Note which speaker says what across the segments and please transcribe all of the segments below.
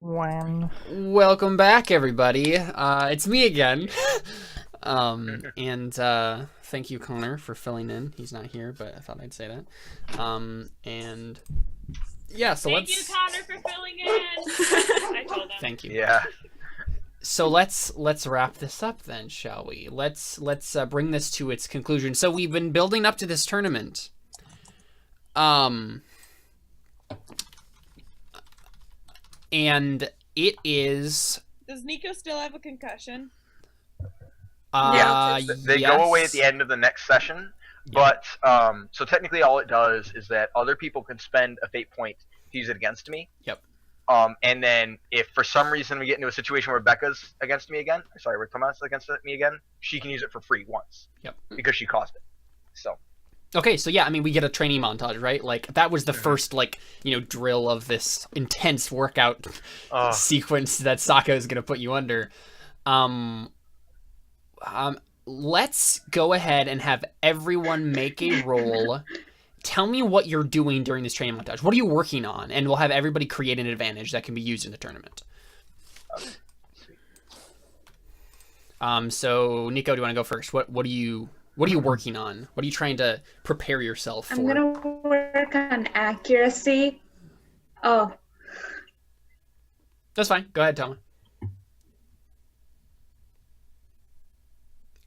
Speaker 1: When?
Speaker 2: Welcome back, everybody. It's me again. And thank you, Connor, for filling in. He's not here, but I thought I'd say that. And yeah, so
Speaker 3: Thank
Speaker 2: let's.
Speaker 3: you, Connor, for filling in. I told him.
Speaker 2: Thank you.
Speaker 4: Yeah.
Speaker 2: So let's wrap this up then, shall we? Let's bring this to its conclusion. So we've been building up to this tournament. And it is.
Speaker 3: Does Nico still have a concussion?
Speaker 4: They
Speaker 2: yes.
Speaker 4: go away at the end of the next session, but so technically all it does is that other people can spend a fate point to use it against me.
Speaker 2: Yep.
Speaker 4: And then if for some reason we get into a situation where Becca's against me again, where Tomas against me again, she can use it for free once.
Speaker 2: Yep.
Speaker 4: Because she caused it. So.
Speaker 2: Okay, so yeah, I mean, we get a training montage, right? Like, that was the first, drill of this intense workout sequence that Sako is going to put you under. Let's go ahead and have everyone make a roll. Tell me what you're doing during this training montage. What are you working on? And we'll have everybody create an advantage that can be used in the tournament. So, Nico, do you want to go first? What are you working on? What are you trying to prepare yourself for?
Speaker 5: I'm gonna work on accuracy. Oh.
Speaker 2: That's fine. Go ahead, Toma.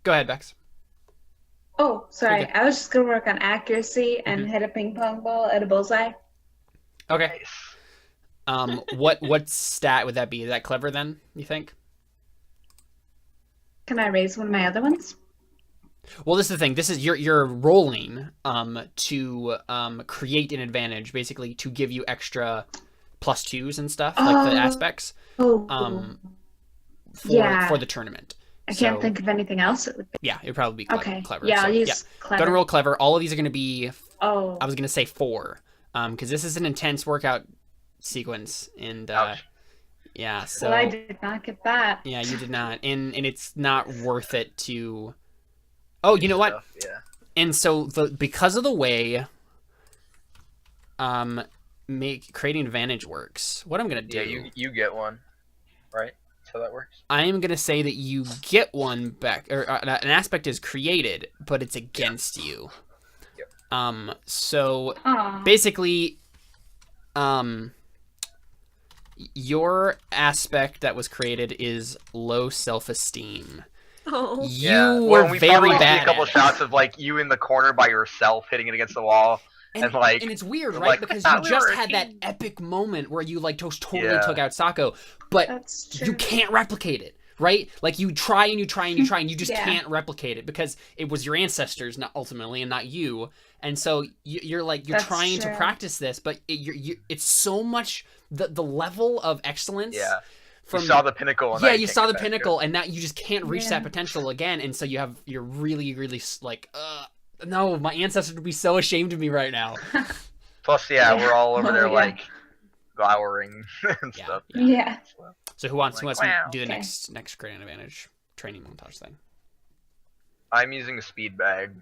Speaker 2: Go ahead, Bex.
Speaker 5: Oh, sorry. I was just gonna work on accuracy and hit a ping pong ball at a bullseye.
Speaker 2: Okay. What stat would that be? Is that clever then, you think?
Speaker 5: Can I raise one of my other ones?
Speaker 2: Well, this is the thing. This is you're rolling to create an advantage, basically to give you extra +2s and stuff, like the aspects. For the tournament.
Speaker 5: I can't think of anything else. It would be.
Speaker 2: Yeah, it'd probably be clever.
Speaker 5: Yeah,
Speaker 2: so,
Speaker 5: I'll use clever.
Speaker 2: Gonna roll clever. All of these are gonna be.
Speaker 5: Oh.
Speaker 2: I was gonna say 4, because this is an intense workout sequence, and yeah. So.
Speaker 5: Well, I did not get that.
Speaker 2: Yeah, you did not, and it's not worth it to. Oh, you know what?
Speaker 4: Yeah.
Speaker 2: And so because of the way creating advantage works, what I'm gonna do.
Speaker 4: Yeah, you get one, right? That's how that works.
Speaker 2: I am gonna say that you get one back, or an aspect is created, but it's against you.
Speaker 4: Yep.
Speaker 2: So basically, your aspect that was created is low self-esteem.
Speaker 6: Oh.
Speaker 2: You were very bad.
Speaker 4: See a couple shots of like you in the corner by yourself, hitting it against the wall, and
Speaker 2: it's weird, right? Because you just had that epic moment where you totally took out Sako, but you can't replicate it, right? Like you try and you try and you try and you just can't replicate it because it was your ancestors, not ultimately, and not you. And so you're trying to practice this, but it's so much the level of excellence.
Speaker 4: Yeah. You saw the pinnacle.
Speaker 2: And you saw the pinnacle, and now you just can't reach that potential again. And so you're really, really no, my ancestors would be so ashamed of me right now.
Speaker 4: Plus, we're all over there glowering and stuff.
Speaker 5: Yeah.
Speaker 2: So who wants to do the next creating advantage training montage thing?
Speaker 4: I'm using a speed bag.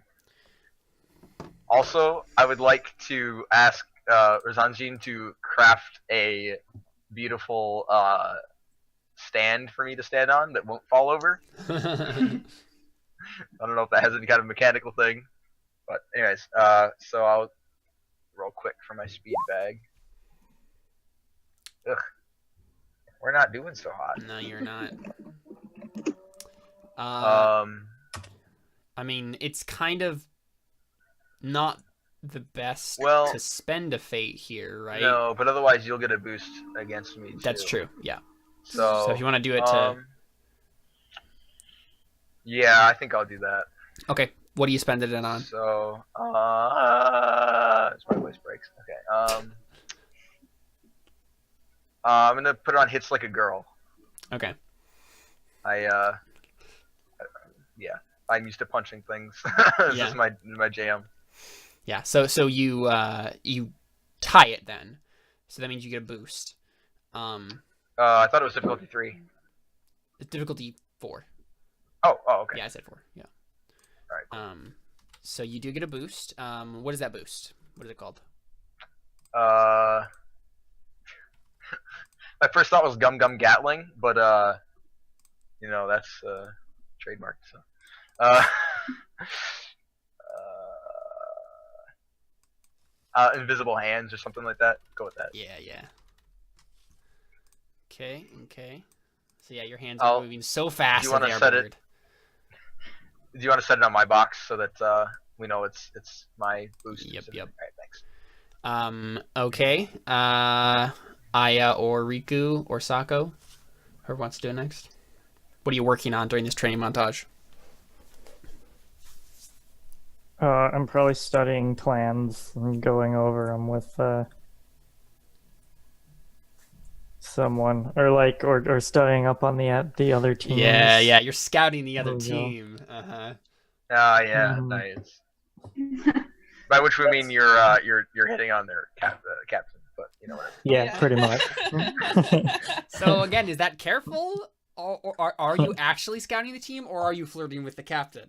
Speaker 4: Also, I would like to ask Razanjin to craft a beautiful stand for me to stand on that won't fall over. I don't know if that has any kind of mechanical thing, but anyways, so I'll roll quick for my speed bag. Ugh, we're not doing so hot.
Speaker 2: No, you're not. I mean, it's kind of not the best to spend a fate here, right?
Speaker 4: No, but otherwise you'll get a boost against me too.
Speaker 2: That's true, yeah.
Speaker 4: So
Speaker 2: if you want to do it to...
Speaker 4: yeah, I think I'll do that.
Speaker 2: Okay, what do you spend it on?
Speaker 4: So, my voice breaks. Okay, I'm gonna put it on hits like a girl.
Speaker 2: Okay.
Speaker 4: I'm used to punching things. This is my jam.
Speaker 2: Yeah, so you tie it then. So that means you get a boost.
Speaker 4: I thought it was difficulty 3.
Speaker 2: It's difficulty 4.
Speaker 4: Oh, okay.
Speaker 2: Yeah, I said 4. Yeah.
Speaker 4: All right. Cool.
Speaker 2: So you do get a boost. What is that boost? What is it called?
Speaker 4: my first thought was Gum Gum Gatling, but you know that's trademark. So, uh, Invisible Hands or something like that. Go with that.
Speaker 2: Yeah. Okay. So yeah, your hands are moving so fast.
Speaker 4: Do you want to set it? Do you want to set it on my box so that we know it's my boost?
Speaker 2: Yep.
Speaker 4: All right, thanks.
Speaker 2: Okay. Aya or Riku or Sako, whoever wants to do it next. What are you working on during this training montage?
Speaker 1: I'm probably studying plans and going over them with someone, or studying up on the other teams.
Speaker 2: Yeah, you're scouting the other team.
Speaker 4: Yeah, nice. By which we mean you're hitting on their captain, but you know whatever.
Speaker 1: Yeah, pretty much.
Speaker 2: So again, is that careful, or are you actually scouting the team, or are you flirting with the captain?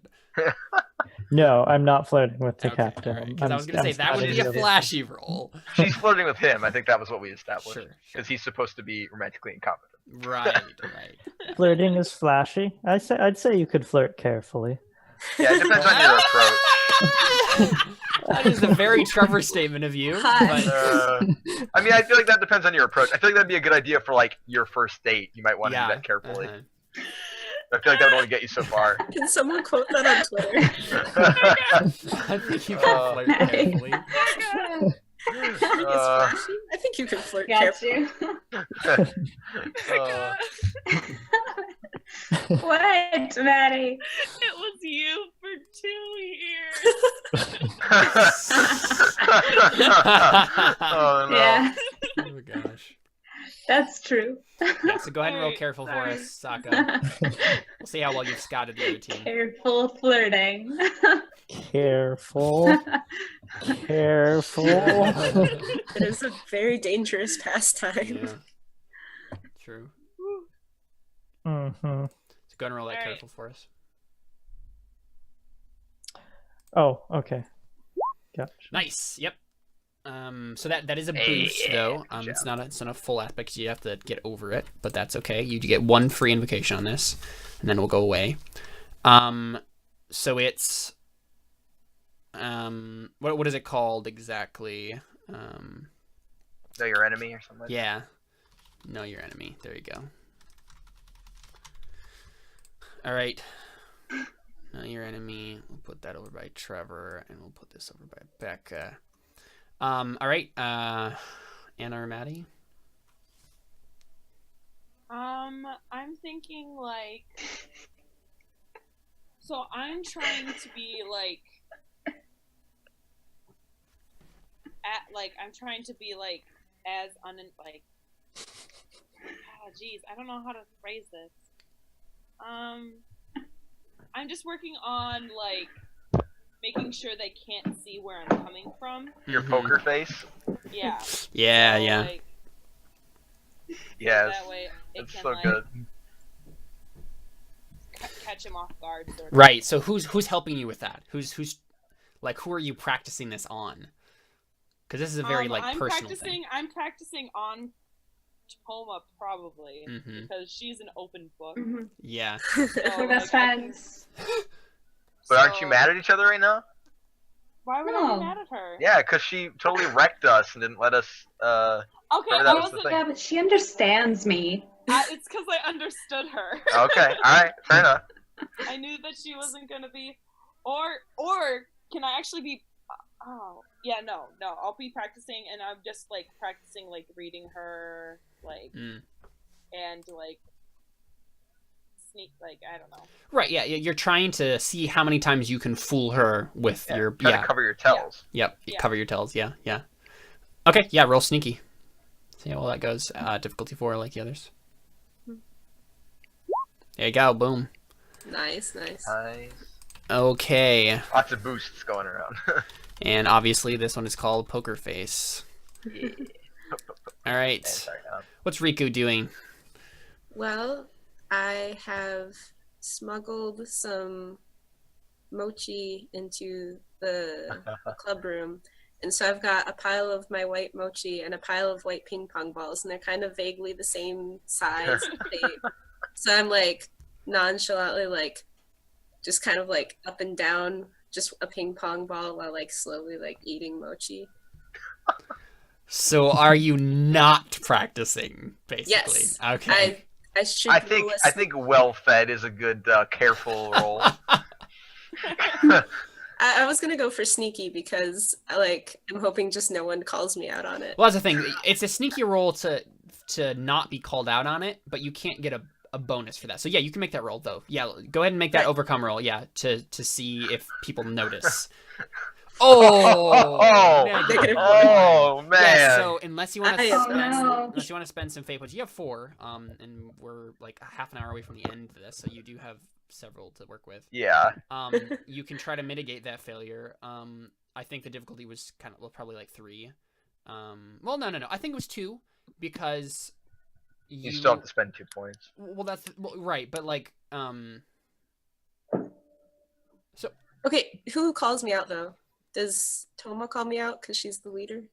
Speaker 1: No, I'm not flirting with the captain.
Speaker 2: Right. I was going to say that would be a flashy role.
Speaker 4: She's flirting with him. I think that was what we established.
Speaker 2: Sure.
Speaker 4: Because he's supposed to be romantically incompetent.
Speaker 2: Right.
Speaker 1: Flirting is flashy. I'd say you could flirt carefully.
Speaker 4: Yeah, it depends on your approach.
Speaker 2: That is a very Trevor statement of you. But...
Speaker 4: I mean, I feel like that depends on your approach. I feel like that'd be a good idea for like your first date. You might want to do that carefully. I feel like that would only get you so far.
Speaker 6: Can someone quote that on Twitter?
Speaker 2: I think you can flirt carefully.
Speaker 6: I think you can flirt carefully.
Speaker 5: What, Maddie?
Speaker 3: It was you for 2 years.
Speaker 4: Oh no.
Speaker 5: Yeah,
Speaker 2: Oh gosh.
Speaker 5: that's true.
Speaker 2: Yeah, so go ahead and roll careful for us, Sako. We'll see how well you've scouted the other team.
Speaker 5: Careful flirting.
Speaker 1: Careful.
Speaker 6: It is a very dangerous pastime.
Speaker 2: Yeah. True.
Speaker 1: Mm-hmm.
Speaker 2: So go ahead and roll that careful for us.
Speaker 1: Oh, okay. Gotcha.
Speaker 2: Nice. Yep. So that is a boost though. It's not a full aspect. You have to get over it, but that's okay. You get 1 free invocation on this, and then we'll go away. So it's what is it called exactly?
Speaker 4: Know your enemy or something like that?
Speaker 2: Yeah. Know your enemy. There you go. All right. Know your enemy. We'll put that over by Trevor, and we'll put this over by Becca. All right. Anna or Maddie?
Speaker 3: I'm thinking like, so I'm trying to be like, I'm trying to be like as oh geez, I don't know how to phrase this. I'm just working on like making sure they can't see where I'm coming from.
Speaker 4: Your poker face?
Speaker 3: Yeah.
Speaker 2: Yeah,
Speaker 3: so,
Speaker 2: yeah.
Speaker 3: Like,
Speaker 4: yes.
Speaker 3: that way it
Speaker 4: It's
Speaker 3: can
Speaker 4: so
Speaker 3: like
Speaker 4: good.
Speaker 3: catch him off guard. Sort of.
Speaker 2: Right. So who's helping you with that? Who's like who are you practicing this on? Because this is a very personal thing.
Speaker 3: I'm practicing on Toma probably
Speaker 2: Mm-hmm.
Speaker 3: because she's an open book.
Speaker 5: Mm-hmm.
Speaker 2: Yeah.
Speaker 3: So,
Speaker 5: We're best friends.
Speaker 4: But aren't you mad at each other right now?
Speaker 3: Why would I be mad at her?
Speaker 4: Yeah, because she totally wrecked us and didn't let us.
Speaker 3: Okay,
Speaker 4: that
Speaker 3: I
Speaker 4: was the
Speaker 3: wasn't.
Speaker 4: thing.
Speaker 5: Yeah, but she understands me.
Speaker 3: It's because I understood her.
Speaker 4: Okay, alright, fair enough.
Speaker 3: I knew that she wasn't gonna be, or can I actually be? Oh, yeah, no, I'll be practicing, and I'm just like practicing like reading her, like, and like sneak, like I don't know.
Speaker 2: Right. Yeah. You're trying to see how many times you can fool her with your
Speaker 4: Try to cover your tells.
Speaker 2: Yep. Cover your tells. Yeah. Okay. Yeah. Roll sneaky. See how well that goes. Difficulty 4 like the others. There you go. Boom.
Speaker 6: Nice.
Speaker 2: Okay.
Speaker 4: Lots of boosts going around.
Speaker 2: And obviously this one is called Poker Face.
Speaker 4: Yeah.
Speaker 2: All right.
Speaker 4: Sorry,
Speaker 2: What's Riku doing?
Speaker 6: Well, I have smuggled some mochi into the club room, And so I've got a pile of my white mochi and a pile of white ping pong balls, and they're kind of vaguely the same size. So I'm like nonchalantly like just kind of like up and down just a ping pong ball while like slowly like eating mochi.
Speaker 2: So are you not practicing, basically?
Speaker 6: Yes.
Speaker 2: Okay.
Speaker 6: I should.
Speaker 4: I think well fed is a good careful roll.
Speaker 6: I was gonna go for sneaky because like I'm hoping just no one calls me out on it.
Speaker 2: Well, that's the thing. It's a sneaky roll to not be called out on it, but you can't get a bonus for that. So yeah, you can make that roll though. Yeah, go ahead and make that overcome roll. Yeah, to see if people notice. Oh,
Speaker 4: man.
Speaker 2: Yeah, so unless you want to
Speaker 5: Oh,
Speaker 2: spend, spend some fate points, you have 4, and we're like half an hour away from the end of this, so you do have several to work with.
Speaker 4: Yeah.
Speaker 2: You can try to mitigate that failure. I think the difficulty was probably like 3. Well, no. I think it was 2 because
Speaker 4: you still have to spend 2 points.
Speaker 2: Well, that's right, but like, so
Speaker 6: Okay, who calls me out though? Does Toma call me out because she's the leader?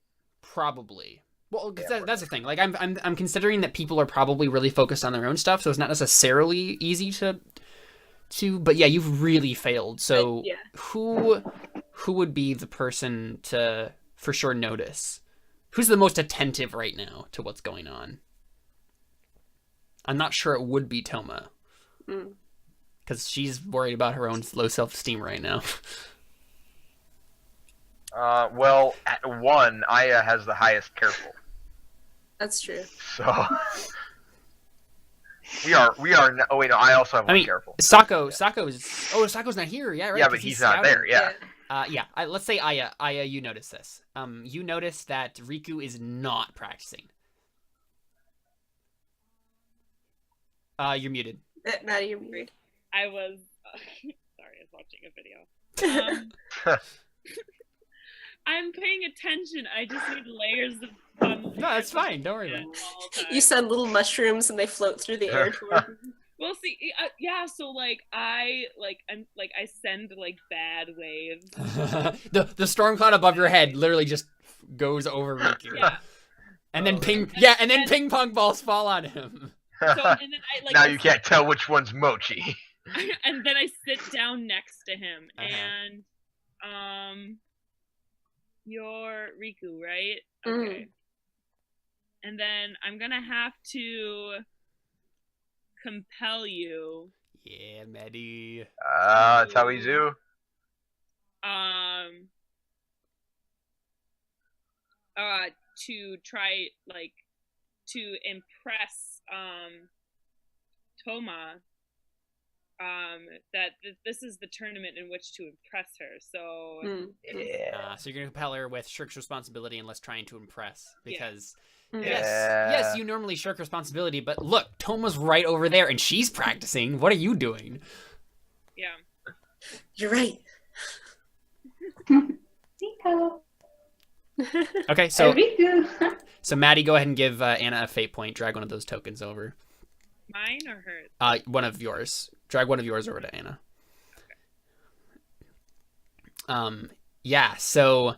Speaker 2: Probably. Well, that's the thing. Like, I'm considering that people are probably really focused on their own stuff, so it's not necessarily easy to. But yeah, you've really failed. So
Speaker 6: yeah.
Speaker 2: Who would be the person to for sure notice? Who's the most attentive right now to what's going on? I'm not sure it would be Toma, because she's worried about her own low self-esteem right now.
Speaker 4: Well, at 1, Aya has the highest careful.
Speaker 6: That's true.
Speaker 4: So we are. Oh wait, no, I also have one careful.
Speaker 2: Sako's not here. Yeah, right.
Speaker 4: Yeah, but he's not there. Yeah.
Speaker 2: Let's say Aya, you notice this. You notice that Riku is not practicing. You're muted.
Speaker 6: Maddie, you're muted.
Speaker 3: I was sorry, I was watching a video. I'm paying attention. I just need layers of fun.
Speaker 2: No, that's fine. Don't worry about
Speaker 6: it. You send little mushrooms and they float through the air toward you.
Speaker 3: Well, see, yeah. So like, I send like bad waves.
Speaker 2: the storm cloud above your head literally just goes over Riku.
Speaker 3: Yeah.
Speaker 2: And then ping pong balls fall on him.
Speaker 3: So, and then
Speaker 4: now you can't tell which one's mochi.
Speaker 3: And then I sit down next to him, and you're Riku, right? Okay. And then I'm gonna have to compel you.
Speaker 2: Yeah, Maddie.
Speaker 4: That's how we do.
Speaker 3: To try to impress Toma. That this is the tournament in which to impress her. So
Speaker 2: so you're gonna compel her with shirk responsibility and less trying to impress, because
Speaker 4: yes,
Speaker 2: yes, you normally shirk responsibility, but look, Toma's right over there and she's practicing. What are you doing?
Speaker 3: Yeah,
Speaker 6: you're right.
Speaker 5: Rico.
Speaker 2: Okay, so
Speaker 5: Riku.
Speaker 2: Maddie, go ahead and give Anna a fate point. Drag one of those tokens over.
Speaker 3: Mine or hers?
Speaker 2: One of yours. Drag one of yours over to Anna.
Speaker 3: Okay.
Speaker 2: Yeah, so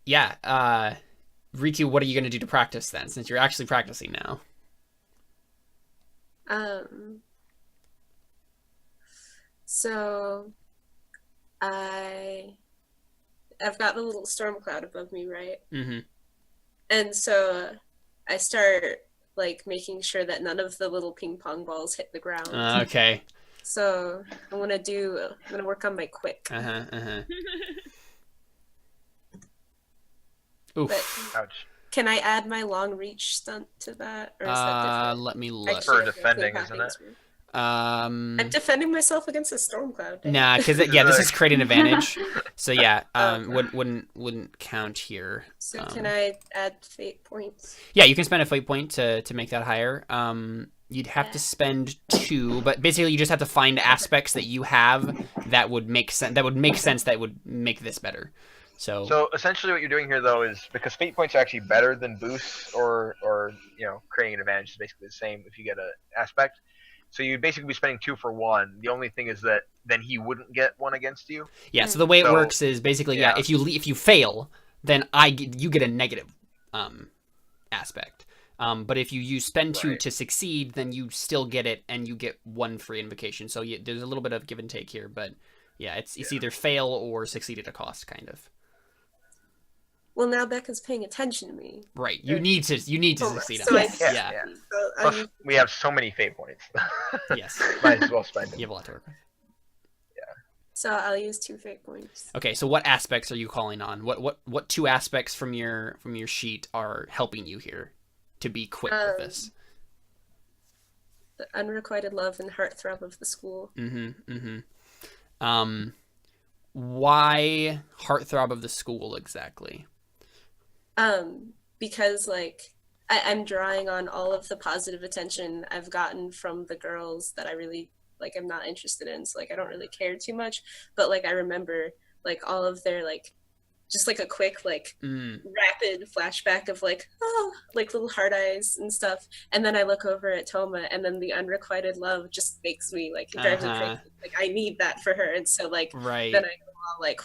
Speaker 2: Riku, what are you gonna do to practice then, since you're actually practicing now?
Speaker 6: So I've got the little storm cloud above me, right?
Speaker 2: Mm-hmm.
Speaker 6: And so I start like making sure that none of the little ping pong balls hit the ground.
Speaker 2: Okay.
Speaker 6: So I'm gonna work on my quick.
Speaker 2: Oof.
Speaker 4: Ouch.
Speaker 6: Can I add my long reach stunt to that? Or is that different?
Speaker 2: Let me look.
Speaker 4: For defending, isn't it?
Speaker 6: I'm defending myself against a storm cloud.
Speaker 2: Nah, because this is creating advantage. So yeah, wouldn't count here.
Speaker 6: So can I add fate points?
Speaker 2: Yeah, you can spend a fate point to make that higher. You'd have to spend 2, but basically you just have to find aspects that you have that would make sense. That would make this better. So
Speaker 4: essentially, what you're doing here, though, is because fate points are actually better than boosts or creating an advantage is basically the same if you get an aspect. So you'd basically be spending 2 for 1. The only thing is that then he wouldn't get 1 against you.
Speaker 2: Yeah. So the way it works is basically if you fail, then you get a negative aspect. But if you spend 2 to succeed, then you still get it, and you get 1 free invocation. So there's a little bit of give and take here, but yeah, it's either fail or succeed at a cost, kind of.
Speaker 6: Well, now Becca's paying attention to me.
Speaker 2: Right. You need to succeed on
Speaker 6: it.
Speaker 2: Yeah.
Speaker 6: So
Speaker 4: Plus, we have so many fate points.
Speaker 2: Yes.
Speaker 4: Might as well spend it.
Speaker 2: You have a lot to work with.
Speaker 6: So I'll use 2 fate points.
Speaker 2: Okay, so what aspects are you calling on? What 2 aspects from your sheet are helping you here to be quick with this?
Speaker 6: The unrequited love and heartthrob of the school.
Speaker 2: Why heartthrob of the school exactly?
Speaker 6: Because like I'm drawing on all of the positive attention I've gotten from the girls that I really like I'm not interested in, so like I don't really care too much, but like I remember like all of their like just like a quick like rapid flashback of like like little heart eyes and stuff, and then I look over at Toma, and then the unrequited love just makes me like it drives me crazy. Like I need that for her, and so like then I go all like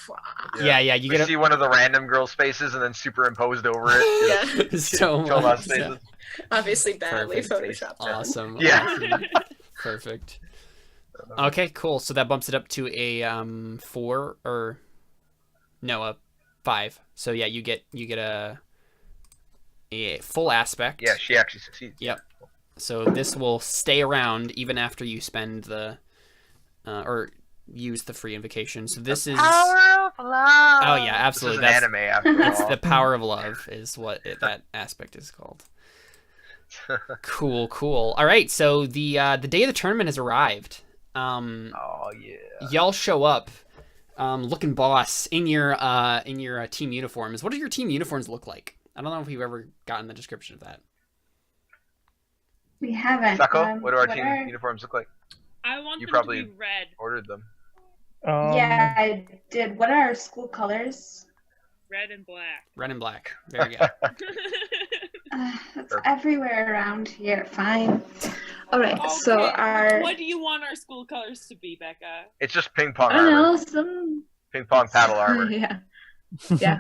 Speaker 2: yeah you get
Speaker 4: see one of the random girls' faces and then superimposed over it.
Speaker 2: So
Speaker 4: Toma's faces.
Speaker 6: Obviously badly photoshopped.
Speaker 2: Awesome.
Speaker 4: Yeah.
Speaker 2: Perfect. Okay, cool. So that bumps it up to a 4 or no, a 5. So yeah, you get a full aspect.
Speaker 4: Yeah, she actually succeeds.
Speaker 2: Yep. So this will stay around even after you spend the or use the free invocation. So this is
Speaker 4: power of love.
Speaker 2: Oh yeah, absolutely.
Speaker 4: This is an anime after
Speaker 2: That's
Speaker 4: all.
Speaker 2: the power of love is what that aspect is called. Cool. All right, so the day of the tournament has arrived.
Speaker 4: Oh yeah.
Speaker 2: Y'all show up, looking boss in your team uniforms. What do your team uniforms look like? I don't know if you've ever gotten the description of that.
Speaker 5: We haven't.
Speaker 4: Sako, what do our team uniforms look like?
Speaker 3: I want
Speaker 4: You
Speaker 3: them
Speaker 4: probably
Speaker 3: to be red.
Speaker 4: ordered them.
Speaker 5: Yeah, I did. What are our school colors?
Speaker 3: Red and black.
Speaker 2: Red and black. Very good.
Speaker 5: It's everywhere around here. Fine. All right. Okay. So
Speaker 3: what do you want our school colors to be, Becca?
Speaker 4: It's just ping pong
Speaker 5: I don't
Speaker 4: armor.
Speaker 5: know, some
Speaker 4: Ping pong paddle armor.
Speaker 5: Yeah.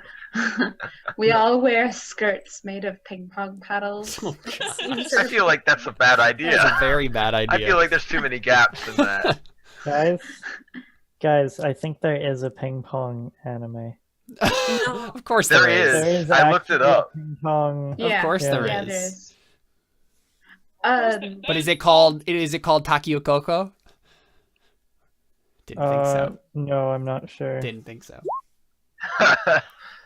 Speaker 5: We all wear skirts made of ping pong paddles.
Speaker 2: Oh,
Speaker 4: I feel like that's a bad idea.
Speaker 2: That's a very bad idea.
Speaker 4: I feel like there's too many gaps in that.
Speaker 1: Guys, I think there is a ping pong anime.
Speaker 2: Of course there is.
Speaker 1: There is
Speaker 4: I looked it up.
Speaker 1: Ping pong.
Speaker 5: Yeah.
Speaker 2: Of course there
Speaker 5: Yeah,
Speaker 2: is.
Speaker 5: there's.
Speaker 2: But is it called Takio Koko? Didn't think so.
Speaker 1: No, I'm not sure.
Speaker 2: Didn't think so.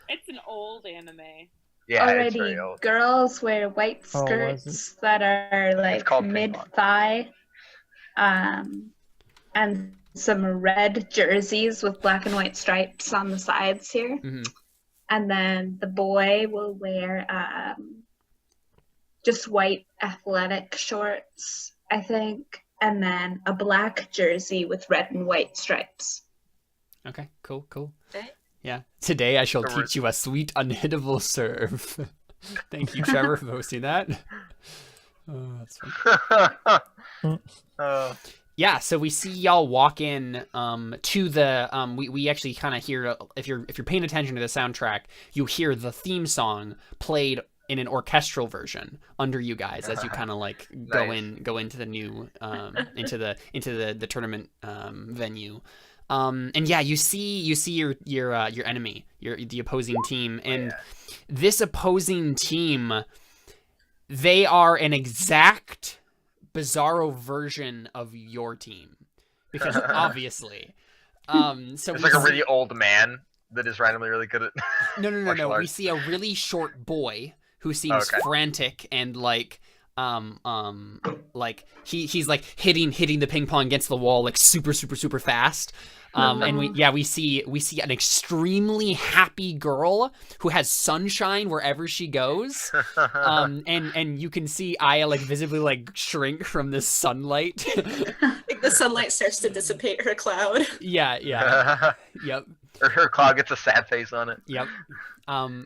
Speaker 3: It's an old anime.
Speaker 4: Yeah,
Speaker 5: Already,
Speaker 4: it's very old.
Speaker 5: girls wear white skirts that are like mid-thigh, and some red jerseys with black and white stripes on the sides here.
Speaker 2: Mm-hmm.
Speaker 5: And then the boy will wear just white athletic shorts, I think, and then a black jersey with red and white stripes.
Speaker 2: Okay, cool.
Speaker 6: Okay.
Speaker 2: Yeah. Today I shall teach you a sweet, unhittable serve. Thank you, Trevor, for posting that. Oh, that's fun. Yeah, so we see y'all walk in to the we actually kind of hear if you're paying attention to the soundtrack, you hear the theme song played in an orchestral version under you guys as you kind of like go into the new into the tournament venue. And yeah, you see your enemy, the opposing team, and this opposing team, they are an exact bizarro version of your team, because obviously, so
Speaker 4: it's like a really old man that is randomly really good at.
Speaker 2: No. We see a really short boy who seems frantic and like he's like hitting the ping pong against the wall like super fast. And we see an extremely happy girl who has sunshine wherever she goes. And you can see Aya like visibly like shrink from this sunlight.
Speaker 6: Like the sunlight starts to dissipate her cloud.
Speaker 2: Yeah. Yep.
Speaker 4: Or her cloud gets a sad face on it.
Speaker 2: Yep.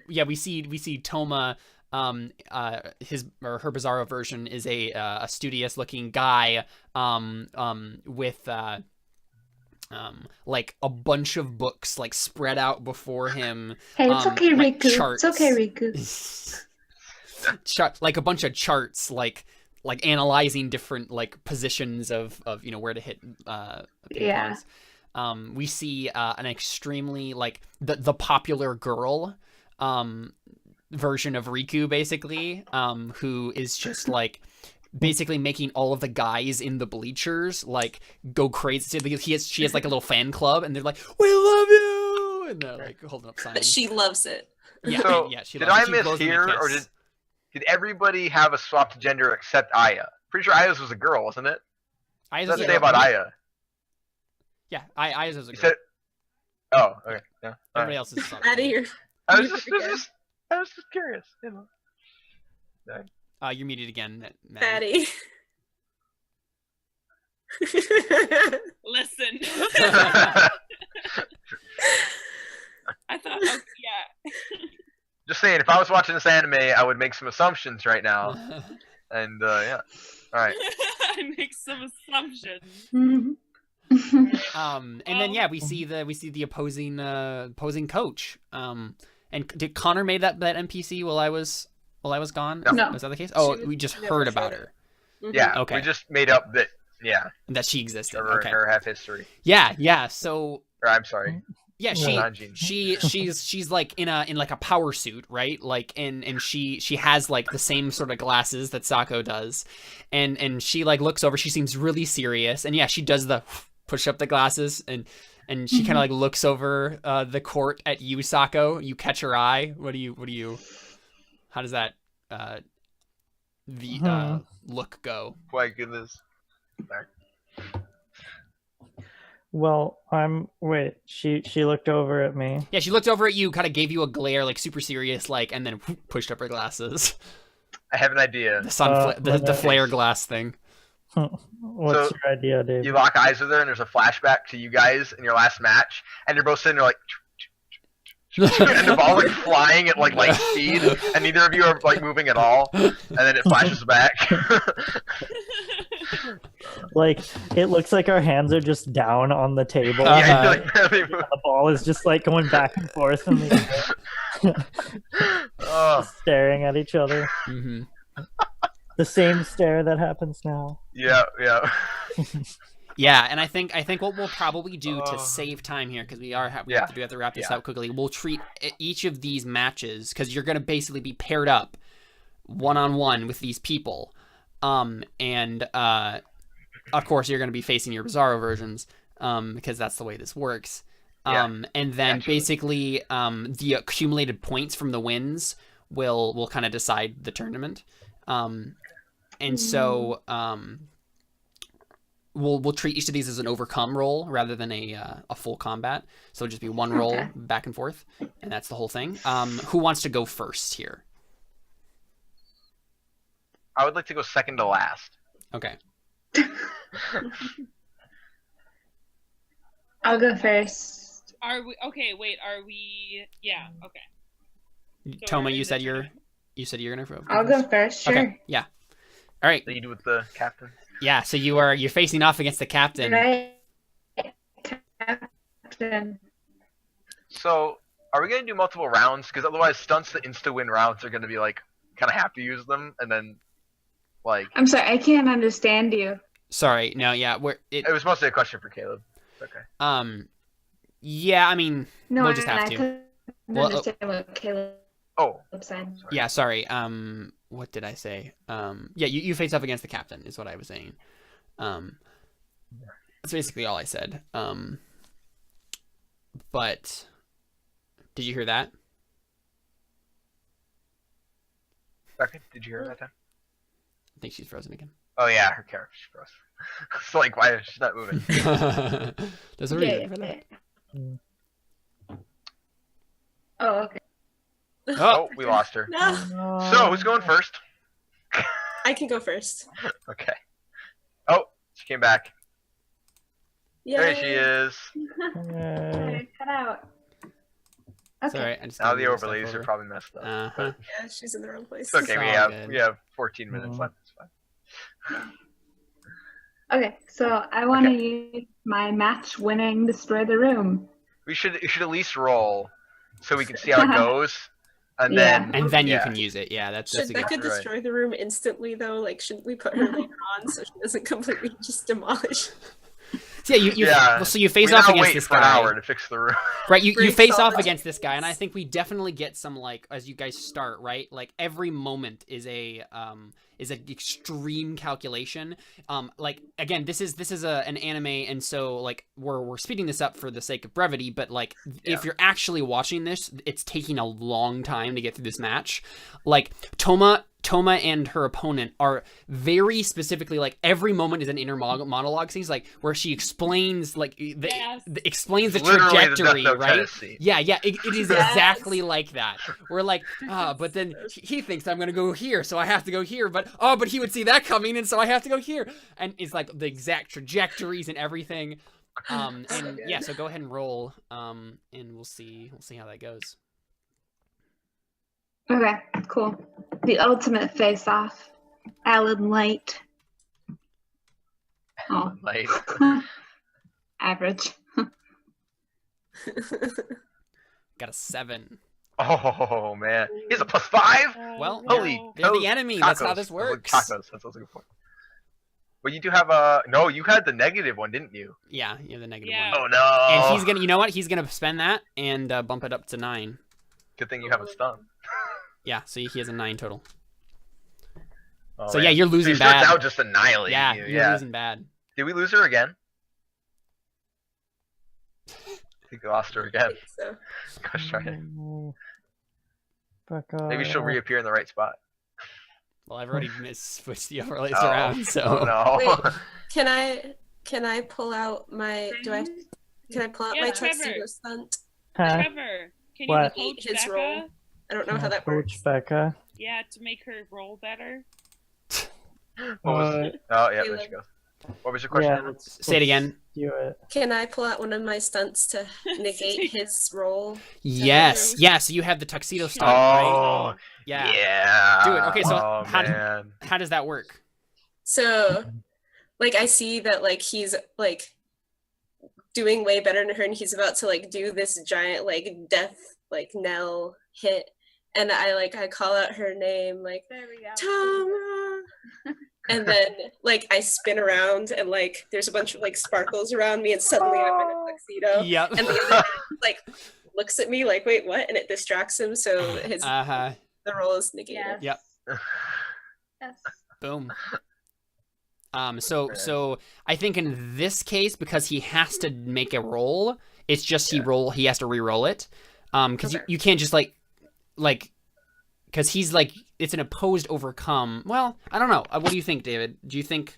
Speaker 2: Yeah, we see Toma his or her Bizarro version is a studious looking guy with like a bunch of books like spread out before him.
Speaker 5: Hey, it's okay,
Speaker 2: like
Speaker 5: Riku.
Speaker 2: charts.
Speaker 5: It's okay, Riku.
Speaker 2: Like a bunch of charts, like analyzing different like positions of where to hit ping pongs. We see an extremely like the popular girl version of Riku, basically, who is just like basically making all of the guys in the bleachers like go crazy. She has like a little fan club, and they're like, "We love you," and they're like holding up signs.
Speaker 6: But she loves it.
Speaker 2: Yeah,
Speaker 4: So,
Speaker 2: yeah. She
Speaker 4: did
Speaker 2: loves
Speaker 4: I
Speaker 2: it. She
Speaker 4: miss here, or did everybody have a swapped gender except Aya? Pretty sure Aya's was a girl, wasn't it?
Speaker 2: Aya's
Speaker 4: What does that say about Aya?
Speaker 2: Yeah, Aya's was a girl.
Speaker 4: Said... Oh, okay. Yeah.
Speaker 2: Everybody else is
Speaker 6: out of here.
Speaker 4: I was just curious. You know.
Speaker 2: You're muted again,
Speaker 6: Maddie.
Speaker 3: Listen. I thought, yeah.
Speaker 4: Just saying, if I was watching this anime, I would make some assumptions right now. And yeah, all right.
Speaker 3: I make some assumptions.
Speaker 2: And then yeah, we see the opposing coach. And did Connor made that NPC while I was gone?
Speaker 5: No.
Speaker 2: Was that the case? Oh, we just heard about her.
Speaker 4: Yeah.
Speaker 2: Okay.
Speaker 4: We just made up that. Yeah.
Speaker 2: That she existed.
Speaker 4: Her half history.
Speaker 2: Yeah. So.
Speaker 4: Or, I'm sorry.
Speaker 2: Yeah, she's like in like a power suit, right? Like and she has like the same sort of glasses that Sako does, and she like looks over. She seems really serious, and yeah, she does the push up the glasses, and she kind of like looks over the court at you, Sako. You catch her eye. What do you? How does that look go?
Speaker 4: My goodness.
Speaker 1: Well, wait, she looked over at me.
Speaker 2: Yeah, she looked over at you, kind of gave you a glare, like super serious, like, and then pushed up her glasses.
Speaker 4: I have an idea.
Speaker 2: The flare glass thing.
Speaker 1: What's your idea, Dave?
Speaker 4: You lock eyes with her, and there's a flashback to you guys in your last match, and you're both sitting there like, and the ball like flying at like light speed, and neither of you are like moving at all, and then it flashes back.
Speaker 1: Like, it looks like our hands are just down on the table.
Speaker 4: Yeah, like,
Speaker 1: the ball is just like going back and forth in the air. Staring at each other.
Speaker 2: Mm-hmm.
Speaker 1: The same stare that happens now.
Speaker 4: Yeah.
Speaker 2: Yeah, and I think what we'll probably do to save time here, because we have to wrap this up quickly. We'll treat each of these matches, because you're going to basically be paired up one-on-one with these people. And of course you're going to be facing your Bizarro versions, because that's the way this works. And then basically the accumulated points from the wins will kind of decide the tournament. And so we'll treat each of these as an overcome roll rather than a full combat. So it'll just be one roll back and forth, and that's the whole thing. Who wants to go first here?
Speaker 4: I would like to go second to last.
Speaker 2: Okay.
Speaker 5: I'll go first.
Speaker 3: Are we okay? Wait, are we? Yeah. Okay. So
Speaker 2: Toma, you said you're gonna go.
Speaker 5: I'll go first. Sure.
Speaker 2: Okay. Yeah. All right.
Speaker 4: Lead with the captain.
Speaker 2: Yeah. So you're facing off against the captain.
Speaker 5: Right. Captain.
Speaker 4: So are we gonna do multiple rounds? Because otherwise, stunts the insta-win rounds are gonna be like kind of have to use them, and then like.
Speaker 5: I'm sorry, I can't understand you.
Speaker 2: Sorry. No. Yeah.
Speaker 4: It was mostly a question for Caleb. Okay.
Speaker 2: Yeah. I mean,
Speaker 5: No,
Speaker 2: we'll just have to.
Speaker 5: couldn't understand what Caleb said.
Speaker 2: Yeah. Sorry. What did I say? Yeah. You face off against the captain is what I was saying. That's basically all I said. But did you hear that?
Speaker 4: Okay. Did you hear that time?
Speaker 2: I think she's frozen again.
Speaker 4: Oh yeah, her character's frozen. It's like, why is she not moving?
Speaker 2: There's a reason for that.
Speaker 5: Oh, okay.
Speaker 4: Oh, we lost her.
Speaker 6: No.
Speaker 4: So, who's going first?
Speaker 6: I can go first.
Speaker 4: Okay. Oh, she came back.
Speaker 6: Yay.
Speaker 4: There she is.
Speaker 5: Okay, cut out.
Speaker 2: Okay. Sorry, I just
Speaker 4: now the overlays are probably messed up.
Speaker 6: Yeah, she's in the wrong place.
Speaker 4: It's okay. We have 14 minutes left. It's fine.
Speaker 5: Okay, so I want to use my match-winning destroy the room.
Speaker 4: You should at least roll, so we can see how it goes, and then
Speaker 2: you can use it. Yeah, that's
Speaker 6: should Becca destroy the room instantly though? Like, shouldn't we put her later on so she doesn't completely just demolish?
Speaker 2: So so you face off against this guy.
Speaker 4: An hour to fix the room.
Speaker 2: Right, you face off against this guy, and I think we definitely get some, like, as you guys start, right? Like, every moment is an extreme calculation. Like, again, this is an anime, and so, like, we're speeding this up for the sake of brevity, but, like, if you're actually watching this, it's taking a long time to get through this match. Like, Toma and her opponent are very specifically, like, every moment is an inner monologue scene, like, where she explains, like, explains the trajectory, right? Yeah, it is exactly like that. We're like, but then he thinks I'm gonna go here, so I have to go here, but he would see that coming, and so I have to go here, and it's like the exact trajectories and everything. And yeah, so go ahead and roll, and we'll see how that goes.
Speaker 5: Okay, cool. The ultimate face-off. Alan Light. Oh.
Speaker 4: Light.
Speaker 5: Average.
Speaker 2: Got a 7.
Speaker 4: Oh man, he's a +5.
Speaker 2: Well,
Speaker 4: holy,
Speaker 2: they're the enemy.
Speaker 4: Tacos.
Speaker 2: That's how this works.
Speaker 4: Tacos. That's a good point. But you do have no. You had the negative one, didn't you?
Speaker 2: Yeah, you have the negative
Speaker 4: one.
Speaker 2: Oh
Speaker 4: no!
Speaker 2: And he's gonna, you know what? He's gonna spend that and bump it up to 9.
Speaker 4: Good thing you have a stun.
Speaker 2: Yeah, so he has a 9 total.
Speaker 4: Oh,
Speaker 2: so man. Yeah, you're losing bad.
Speaker 4: Out just annihilating you.
Speaker 2: You're losing bad.
Speaker 4: Did we lose her again? I think we lost her again.
Speaker 6: So.
Speaker 4: Gosh darn it.
Speaker 1: Becca.
Speaker 4: Maybe she'll reappear in the right spot.
Speaker 2: Well, I've already switched the overlays around, so.
Speaker 4: No.
Speaker 6: Wait, can I pull out my can I pull out my tuxedo stunt?
Speaker 3: Trevor, can you coach
Speaker 6: his
Speaker 3: Becca?
Speaker 6: role? I don't know how that works.
Speaker 1: Coach Becca.
Speaker 3: Yeah, to make her roll better.
Speaker 4: Oh yeah, there she goes. What was your question?
Speaker 1: Yeah,
Speaker 2: say it again.
Speaker 1: Do it.
Speaker 6: Can I pull out one of my stunts to negate his role?
Speaker 2: Yes. Yeah, so you have the tuxedo stunt, right? Yeah.
Speaker 4: Yeah.
Speaker 2: Do it. Okay, so how does that work?
Speaker 6: So, like, I see that, like, he's, like, doing way better than her, and he's about to, like, do this giant, like, death, like, knell hit, and I call out her name, like, there we go. Toma! And then, like, I spin around, and, like, there's a bunch of, like, sparkles around me, and suddenly I'm in a tuxedo.
Speaker 2: Yep.
Speaker 6: And the other guy, like, looks at me, like, wait, what? And it distracts him, so his the role is negated.
Speaker 2: Yep.
Speaker 5: Yes.
Speaker 2: Boom. So I think in this case, because he has to make a roll, it's just he has to re-roll it. Because you can't just like because he's like, it's an opposed overcome. Well, I don't know. What do you think, David? Do you think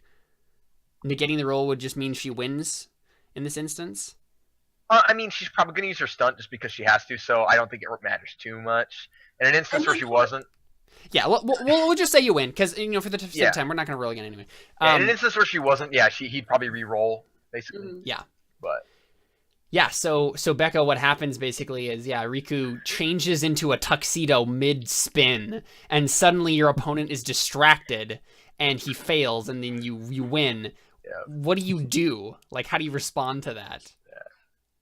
Speaker 2: negating the roll would just mean she wins in this instance?
Speaker 4: I mean, she's probably going to use her stunt just because she has to, so I don't think it matters too much. In an instance where she wasn't...
Speaker 2: Yeah, we'll just say you win, because, you know, for the sake time, we're not going to roll again anyway.
Speaker 4: Yeah, in an instance where she wasn't, he'd probably re-roll, basically.
Speaker 2: Yeah.
Speaker 4: But...
Speaker 2: Yeah, so Becca, what happens basically is, Riku changes into a tuxedo mid-spin, and suddenly your opponent is distracted, and he fails, and then you win. Yeah. What do you do? Like, how do you respond to that?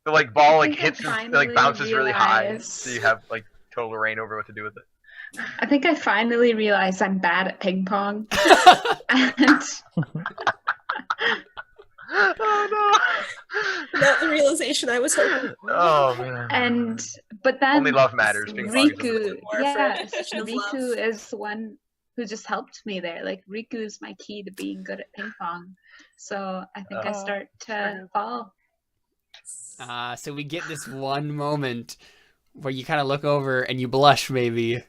Speaker 4: The, like, ball, like, hits, like, bounces really high, so you have, like, total reign over what to do with it.
Speaker 5: I think I finally realized I'm bad at ping pong. And...
Speaker 4: Oh no!
Speaker 6: Not the realization I was hoping.
Speaker 4: Oh man!
Speaker 5: But then
Speaker 4: only love matters.
Speaker 5: Riku, Riku is the one who just helped me there. Like, Riku is my key to being good at ping pong. So I think I start to fall.
Speaker 2: So we get this one moment where you kind of look over and you blush, maybe,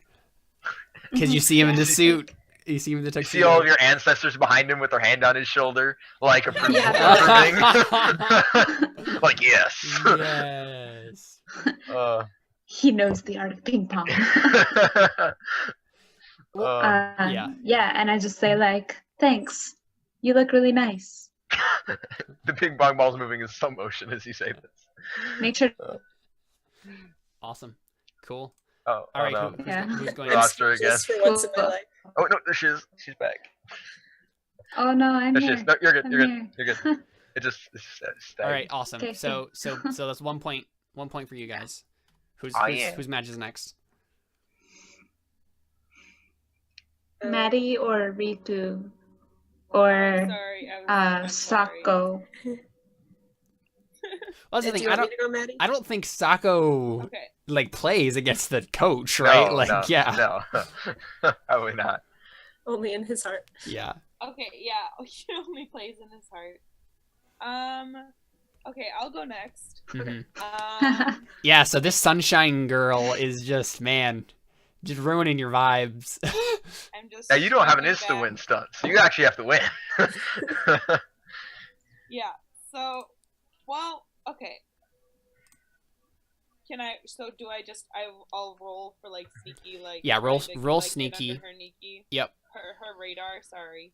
Speaker 2: because you see him in the suit. You see him in the tuxedo.
Speaker 4: You see all of your ancestors behind him with their hand on his shoulder, like approving. Like, yes.
Speaker 2: Yes.
Speaker 5: He knows the art of ping pong. Yeah, and I just say, like, thanks. You look really nice.
Speaker 4: The ping pong ball's moving in slow motion as you say this.
Speaker 5: Make sure.
Speaker 2: Awesome. Cool.
Speaker 4: Oh,
Speaker 2: all right.
Speaker 4: no.
Speaker 2: Who's going?
Speaker 4: Lost her again.
Speaker 6: Just for once in my life.
Speaker 4: Oh no, there she is. She's back.
Speaker 5: Oh no, I'm
Speaker 4: There she
Speaker 5: here.
Speaker 4: is. No, you're good.
Speaker 5: I'm
Speaker 4: You're
Speaker 5: here.
Speaker 4: good. You're good. It's just
Speaker 2: All right, awesome.
Speaker 5: Okay.
Speaker 2: So that's 1 point. 1 point for you guys. Whose match is next?
Speaker 5: Maddie or Riku or
Speaker 3: Sorry, I'm sorry.
Speaker 5: Sako.
Speaker 2: Well, that's the
Speaker 6: Do
Speaker 2: thing.
Speaker 6: you want me to go, Maddie?
Speaker 2: I don't think Sako
Speaker 3: Okay.
Speaker 2: like plays against the coach, right?
Speaker 4: No,
Speaker 2: like,
Speaker 4: no,
Speaker 2: yeah,
Speaker 4: no, probably not.
Speaker 6: Only in his heart.
Speaker 2: yeah.
Speaker 3: Okay, yeah. He only plays in his heart. Okay, I'll go next.
Speaker 2: Mhm.
Speaker 3: Yeah.
Speaker 2: So this Sunshine Girl is just ruining your vibes.
Speaker 3: I'm just.
Speaker 4: Now you don't have an
Speaker 3: going
Speaker 4: instant
Speaker 3: back.
Speaker 4: win stunt, so you actually have to win.
Speaker 3: Yeah. So, well, okay. So do I just? I'll roll for like sneaky, like.
Speaker 2: Yeah, roll
Speaker 3: trying to,
Speaker 2: roll
Speaker 3: like, get
Speaker 2: sneaky.
Speaker 3: under her sneaky.
Speaker 2: Yep.
Speaker 3: Her radar. Sorry.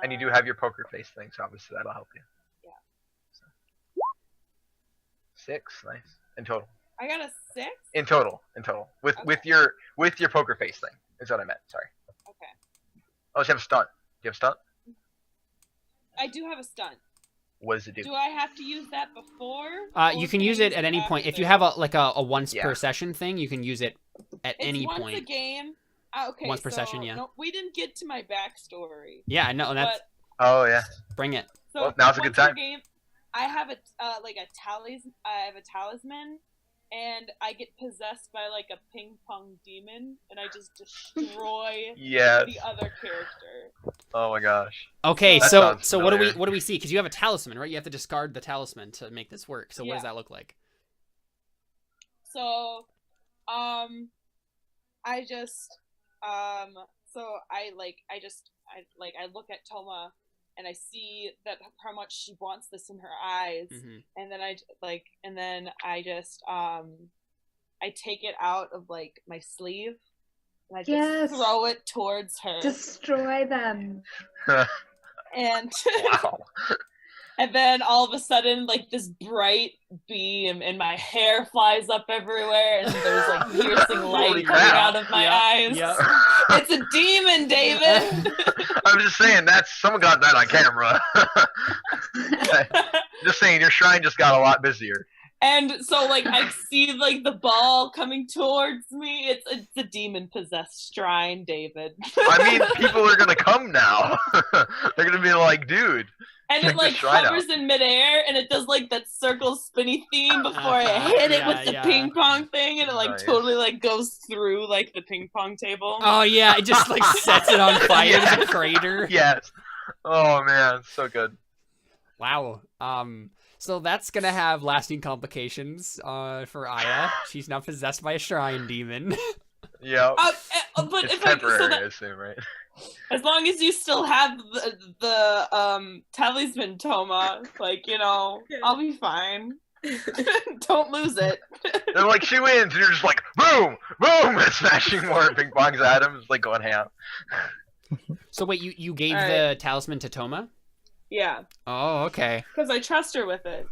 Speaker 4: And you do have your poker face thing, so obviously that'll help you.
Speaker 3: Yeah.
Speaker 4: So. 6, nice. In total.
Speaker 3: I got a 6.
Speaker 4: In total. With your poker face thing. Is what I meant. Sorry.
Speaker 3: Okay.
Speaker 4: Oh, you have a stunt. Do you have a stunt?
Speaker 3: I do have a stunt.
Speaker 4: What does it do?
Speaker 3: Do I have to use that before?
Speaker 2: You can use it at any point. If you have a once
Speaker 4: Yeah.
Speaker 2: per session thing, you can use it at
Speaker 3: It's
Speaker 2: any
Speaker 3: once
Speaker 2: point.
Speaker 3: a game. Okay.
Speaker 2: Once per session, yeah.
Speaker 3: No, we didn't get to my backstory.
Speaker 2: Yeah, I know. That's
Speaker 4: Oh yeah.
Speaker 2: bring it.
Speaker 3: So
Speaker 4: Well, now's a good
Speaker 3: once per
Speaker 4: time.
Speaker 3: Game, I have a I have a talisman, and I get possessed by like a ping pong demon, and I just destroy
Speaker 4: Yes.
Speaker 3: the other character.
Speaker 4: Oh my gosh.
Speaker 2: Okay,
Speaker 4: That
Speaker 2: so
Speaker 4: sounds
Speaker 2: what do
Speaker 4: familiar.
Speaker 2: we see? Because you have a talisman, right? You have to discard the talisman to make this work. So what does
Speaker 3: Yeah.
Speaker 2: that look like?
Speaker 3: So, I just, so I look at Toma, and I see that how much she wants this in her eyes, and then I just, I take it out of like my sleeve, and I just throw it towards her.
Speaker 5: Destroy them.
Speaker 3: And
Speaker 4: Wow.
Speaker 3: and then all of a sudden, like this bright beam, and my hair flies up everywhere, and there's like piercing light
Speaker 4: Holy
Speaker 3: coming
Speaker 4: crap.
Speaker 3: out of my eyes.
Speaker 2: Yeah.
Speaker 3: It's a demon, David.
Speaker 4: I'm just saying someone got that on camera. Just saying, your shrine just got a lot busier.
Speaker 3: And so, like, I see like the ball coming towards me. It's a demon possessed shrine, David.
Speaker 4: I mean, people are gonna come now. They're gonna be like, dude.
Speaker 3: And
Speaker 4: check
Speaker 3: it like
Speaker 4: this shrine
Speaker 3: hovers in midair, and it does like that circle spinny theme before I hit it with the ping pong thing, and it like
Speaker 4: Nice.
Speaker 3: totally like goes through like the ping pong table.
Speaker 2: Oh yeah, it just like sets it on fire in a crater.
Speaker 4: Yes. Oh man, so good.
Speaker 2: Wow. So that's gonna have lasting complications for Aya. She's now possessed by a shrine demon.
Speaker 4: Yeah.
Speaker 3: But
Speaker 4: It's
Speaker 3: if
Speaker 4: temporary, I assume, right?
Speaker 3: as long as you still have the talisman, Toma, like, you know, I'll be fine. Don't lose it.
Speaker 4: They're like, she wins, and you're just like, boom, boom, and smashing more ping pongs at him. It's like going ham.
Speaker 2: So wait, you gave
Speaker 3: All
Speaker 2: the talisman to Toma?
Speaker 3: Yeah,
Speaker 2: Oh, okay.
Speaker 3: because I trust her with it.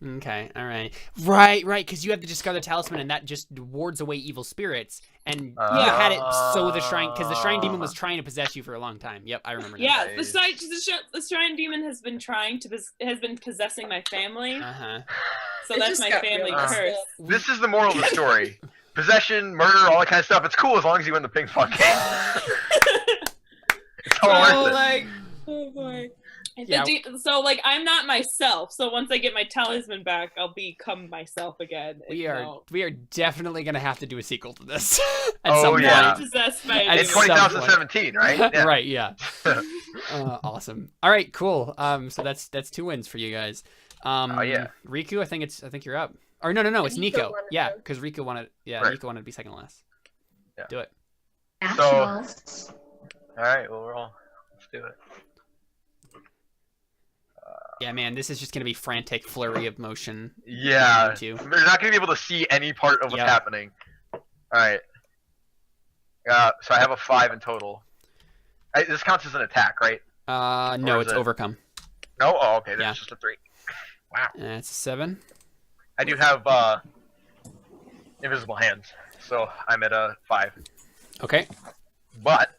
Speaker 2: Okay, all right. Right, because you have to discard the talisman, and that just wards away evil spirits. And you had it so the shrine, because the shrine demon was trying to possess you for a long time. Yep, I remember now.
Speaker 3: Yeah,
Speaker 4: Nice.
Speaker 3: the shrine demon has been has been possessing my family,
Speaker 2: Uh-huh.
Speaker 3: so
Speaker 6: It
Speaker 3: that's
Speaker 6: just
Speaker 3: my
Speaker 6: got
Speaker 3: family
Speaker 6: real
Speaker 3: curse.
Speaker 4: This is the moral of the story. Possession, murder, all that kind of stuff. It's cool as long as you win the ping pong game. It's all
Speaker 3: So
Speaker 4: worth it.
Speaker 3: like, oh boy.
Speaker 2: Yeah.
Speaker 3: So like, I'm not myself. So once I get my talisman back, I'll become myself again.
Speaker 2: We are definitely gonna have to do a sequel to this at
Speaker 4: Oh,
Speaker 2: some point.
Speaker 4: yeah.
Speaker 3: Possessed by a
Speaker 2: At
Speaker 4: In
Speaker 2: some
Speaker 3: demon.
Speaker 4: 2017, right? Yeah.
Speaker 2: Right, yeah. Awesome. All right, cool. So that's 2 wins for you guys.
Speaker 4: Oh, yeah.
Speaker 2: Riku, I think you're up. Or no, it's
Speaker 6: Nico
Speaker 2: Nico.
Speaker 6: wanted
Speaker 2: Yeah,
Speaker 6: to.
Speaker 2: because Riku wanted. Yeah,
Speaker 4: Right.
Speaker 2: Nico wanted to be second last.
Speaker 4: Yeah.
Speaker 2: Do it.
Speaker 5: Nationals.
Speaker 4: All right, well, let's do it.
Speaker 2: Yeah, man, this is just gonna be frantic flurry of motion.
Speaker 4: Yeah,
Speaker 2: Too.
Speaker 4: they're not gonna be able to see any part of what's
Speaker 2: Yep.
Speaker 4: happening. All right. So I have a 5 in total. This counts as an attack, right?
Speaker 2: No,
Speaker 4: Or is
Speaker 2: it's
Speaker 4: it-
Speaker 2: overcome.
Speaker 4: No. Oh, okay. That's
Speaker 2: Yeah.
Speaker 4: just a 3. Wow.
Speaker 2: It's a 7.
Speaker 4: I do have invisible hands, so I'm at a 5.
Speaker 2: Okay.
Speaker 4: But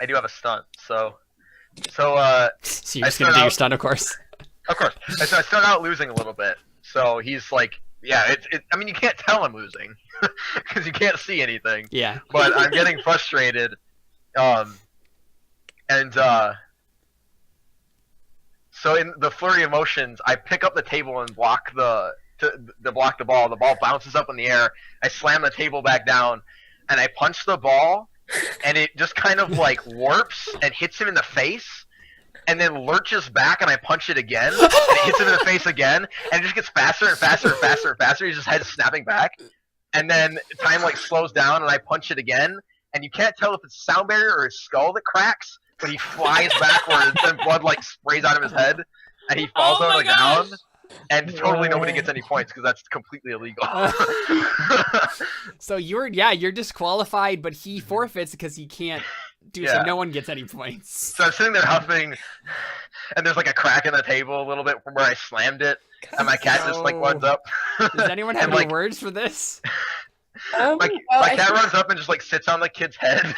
Speaker 4: I do have a stunt, so
Speaker 2: So you're just gonna do your stunt, of course.
Speaker 4: Of course. And so I start out losing a little bit. So he's like, yeah, I mean, you can't tell I'm losing because you can't see anything.
Speaker 2: Yeah.
Speaker 4: But I'm getting frustrated, and so in the flurry of motions, I pick up the table and block the ball. The ball bounces up in the air. I slam the table back down, and I punch the ball, and it just kind of like warps and hits him in the face, and then lurches back, and I punch it again, and it hits him in the face again, and it just gets faster and faster and faster and faster. His head's snapping back, and then time like slows down, and I punch it again, and you can't tell if it's sound barrier or his skull that cracks, but he flies backwards, and blood like sprays out of his head, and he falls on the ground. And totally nobody gets any points because that's completely illegal.
Speaker 2: So you're disqualified, but he forfeits because he can't do so. No one gets any points.
Speaker 4: So I'm sitting there huffing, and there's like a crack in the table a little bit from where I slammed it, and my cat just like runs up.
Speaker 2: Does anyone have any words for this?
Speaker 4: My cat runs up and just like sits on the kid's head,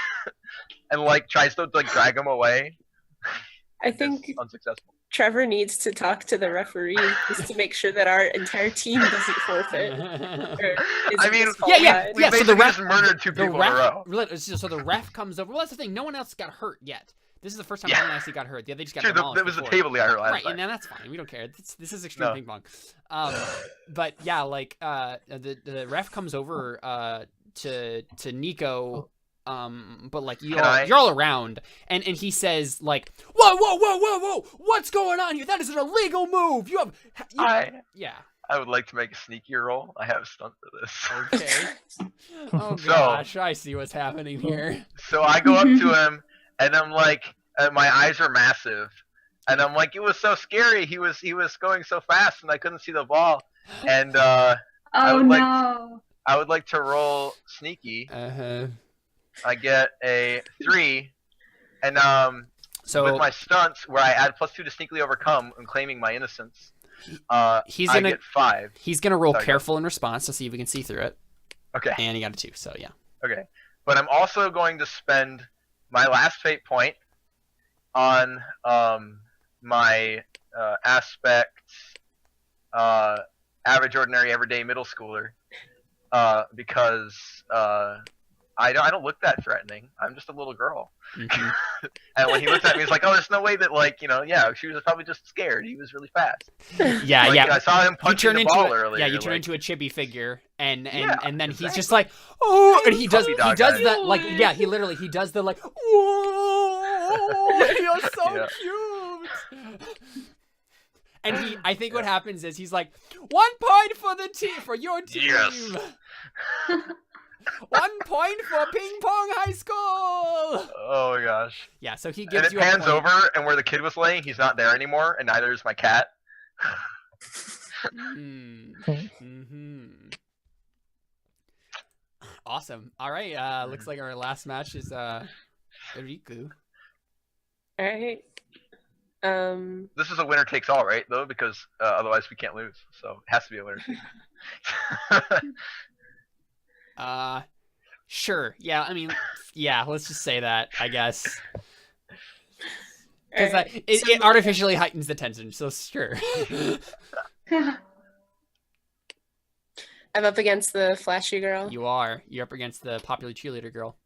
Speaker 4: and like tries to like drag him away.
Speaker 6: I think
Speaker 4: it's unsuccessful.
Speaker 6: Trevor needs to talk to the referee just to make sure that our entire team doesn't forfeit.
Speaker 4: I mean, we
Speaker 2: so the ref
Speaker 4: just murdered 2 people in a row.
Speaker 2: So the ref comes over. Well, that's the thing. No one else got hurt yet. This is the first time anyone actually got hurt. Yeah, they just got demolished.
Speaker 4: It was the table that got hurt last
Speaker 2: right,
Speaker 4: time.
Speaker 2: and then that's fine. We don't care. This is extreme ping pong. But yeah, like the ref comes over to Nico. But like you're all around, and he says like, whoa, what's going on here? That is an illegal move. Yeah.
Speaker 4: I would like to make a sneakier roll. I have a stunt for this.
Speaker 2: Okay. Oh gosh, I see what's happening here.
Speaker 4: So I go up to him, and I'm like, my eyes are massive, and I'm like, it was so scary. He was going so fast, and I couldn't see the ball, and I would like to roll sneaky. I get a 3, and so with my stunts, where I add +2 to sneakily overcome and claiming my innocence, I get 5.
Speaker 2: He's gonna roll careful in response to see if we can see through it.
Speaker 4: Okay.
Speaker 2: And he got a 2, so yeah.
Speaker 4: Okay, but I'm also going to spend my last fate point on my aspect average, ordinary, everyday middle schooler because I don't look that threatening. I'm just a little girl.
Speaker 2: Mm-hmm.
Speaker 4: And when he looked at me, he's like, "Oh, there's no way that she was probably just scared. He was really fast."
Speaker 2: Yeah.
Speaker 4: I saw him punching the ball earlier.
Speaker 2: Yeah, you turn into a chibi figure, and then he's just like, "Oh," and he does that like he does the like, "Whoa, you're so cute." And I think what happens is he's like, 1 point for the team, for your team.
Speaker 4: Yes.
Speaker 2: 1 point for Ping Pong High School.
Speaker 4: Oh my gosh.
Speaker 2: Yeah, so he gives you.
Speaker 4: And it pans over, and where the kid was laying, he's not there anymore, and neither is my cat.
Speaker 2: Awesome. All right. Looks like our last match is Riku.
Speaker 6: All right.
Speaker 4: This is a winner takes all, right? Though, because otherwise we can't lose. So it has to be a winner takes.
Speaker 2: Sure. Yeah, I mean, let's just say that, I guess. Because it artificially heightens the tension, so sure.
Speaker 6: I'm up against the flashy girl.
Speaker 2: You are. You're up against the popular cheerleader girl.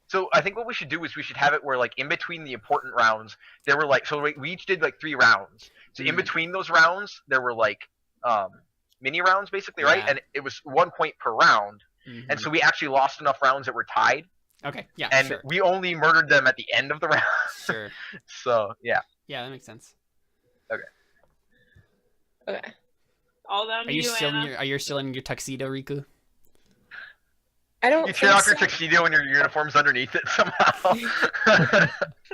Speaker 4: So I think what we should do is we should have it where, like, in between the important rounds, there were, like, so we each did, like, 3 rounds. So in between those rounds, there were, like, mini rounds, basically, right? And it was 1 point per round. Mm-hmm. And so we actually lost enough rounds that were tied.
Speaker 2: Okay, yeah,
Speaker 4: and we only murdered them at the end of the round.
Speaker 2: Sure.
Speaker 4: So, yeah.
Speaker 2: Yeah, that makes sense.
Speaker 6: Okay.
Speaker 3: All down to you, Anna.
Speaker 2: Are you still in your tuxedo, Riku?
Speaker 6: I don't.
Speaker 4: You tear off your tuxedo and your uniform's underneath it somehow.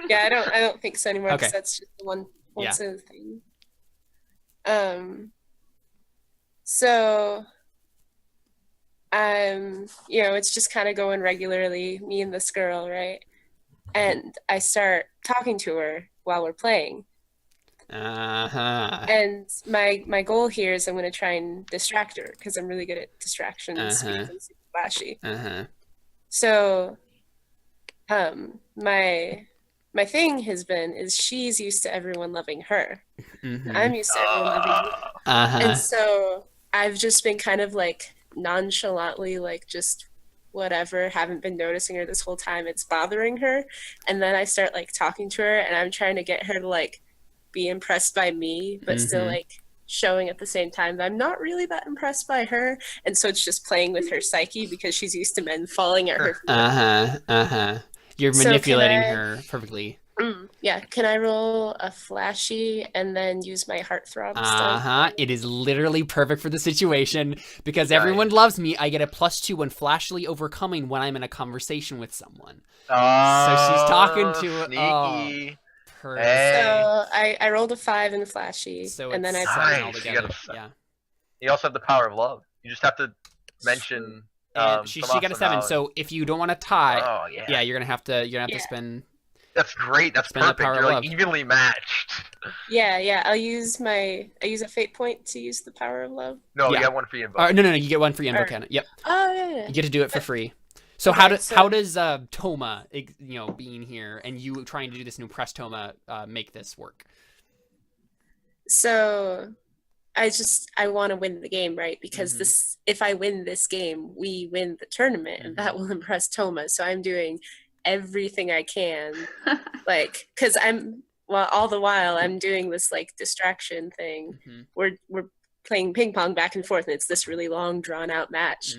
Speaker 6: Yeah, I don't think so anymore.
Speaker 2: Okay.
Speaker 6: Because that's just the one other thing. So, it's just kind of going regularly, me and this girl, right? And I start talking to her while we're playing. And my goal here is I'm going to try and distract her because I'm really good at distractions because I'm super flashy. So, my thing has been is she's used to everyone loving her. I'm used to everyone loving me. And so I've just been kind of like nonchalantly like just whatever, haven't been noticing her this whole time. It's bothering her. And then I start like talking to her and I'm trying to get her to like be impressed by me, but still like showing at the same time that I'm not really that impressed by her. And so it's just playing with her psyche because she's used to men falling at her.
Speaker 2: You're manipulating her perfectly.
Speaker 6: Yeah. Can I roll a flashy and then use my heartthrob stuff?
Speaker 2: It is literally perfect for the situation because everyone loves me. I get a +2 when flashily overcoming when I'm in a conversation with someone. So she's talking to
Speaker 4: sneaky.
Speaker 6: So I rolled a 5 in the flashy,
Speaker 2: so
Speaker 6: and then I
Speaker 2: put all together. Yeah.
Speaker 4: You also have the power of love. You just have to mention.
Speaker 2: She got a 7. So if you don't want to tie, you're gonna have to spend.
Speaker 4: That's great. That's perfect. You're like evenly matched.
Speaker 6: Yeah. I'll use a fate point to use the power of love.
Speaker 4: No, you get one free invoke.
Speaker 2: No, you get one free invoke. Yep.
Speaker 6: Oh yeah.
Speaker 2: You get to do it for free. So how does Toma, being here and you trying to do this and impress Toma, make this work?
Speaker 6: So I want to win the game, right? Because if I win this game, we win the tournament, and that will impress Toma. So I'm doing everything I can, like, because all the while I'm doing this like distraction thing. We're playing ping pong back and forth, and it's this really long, drawn out match.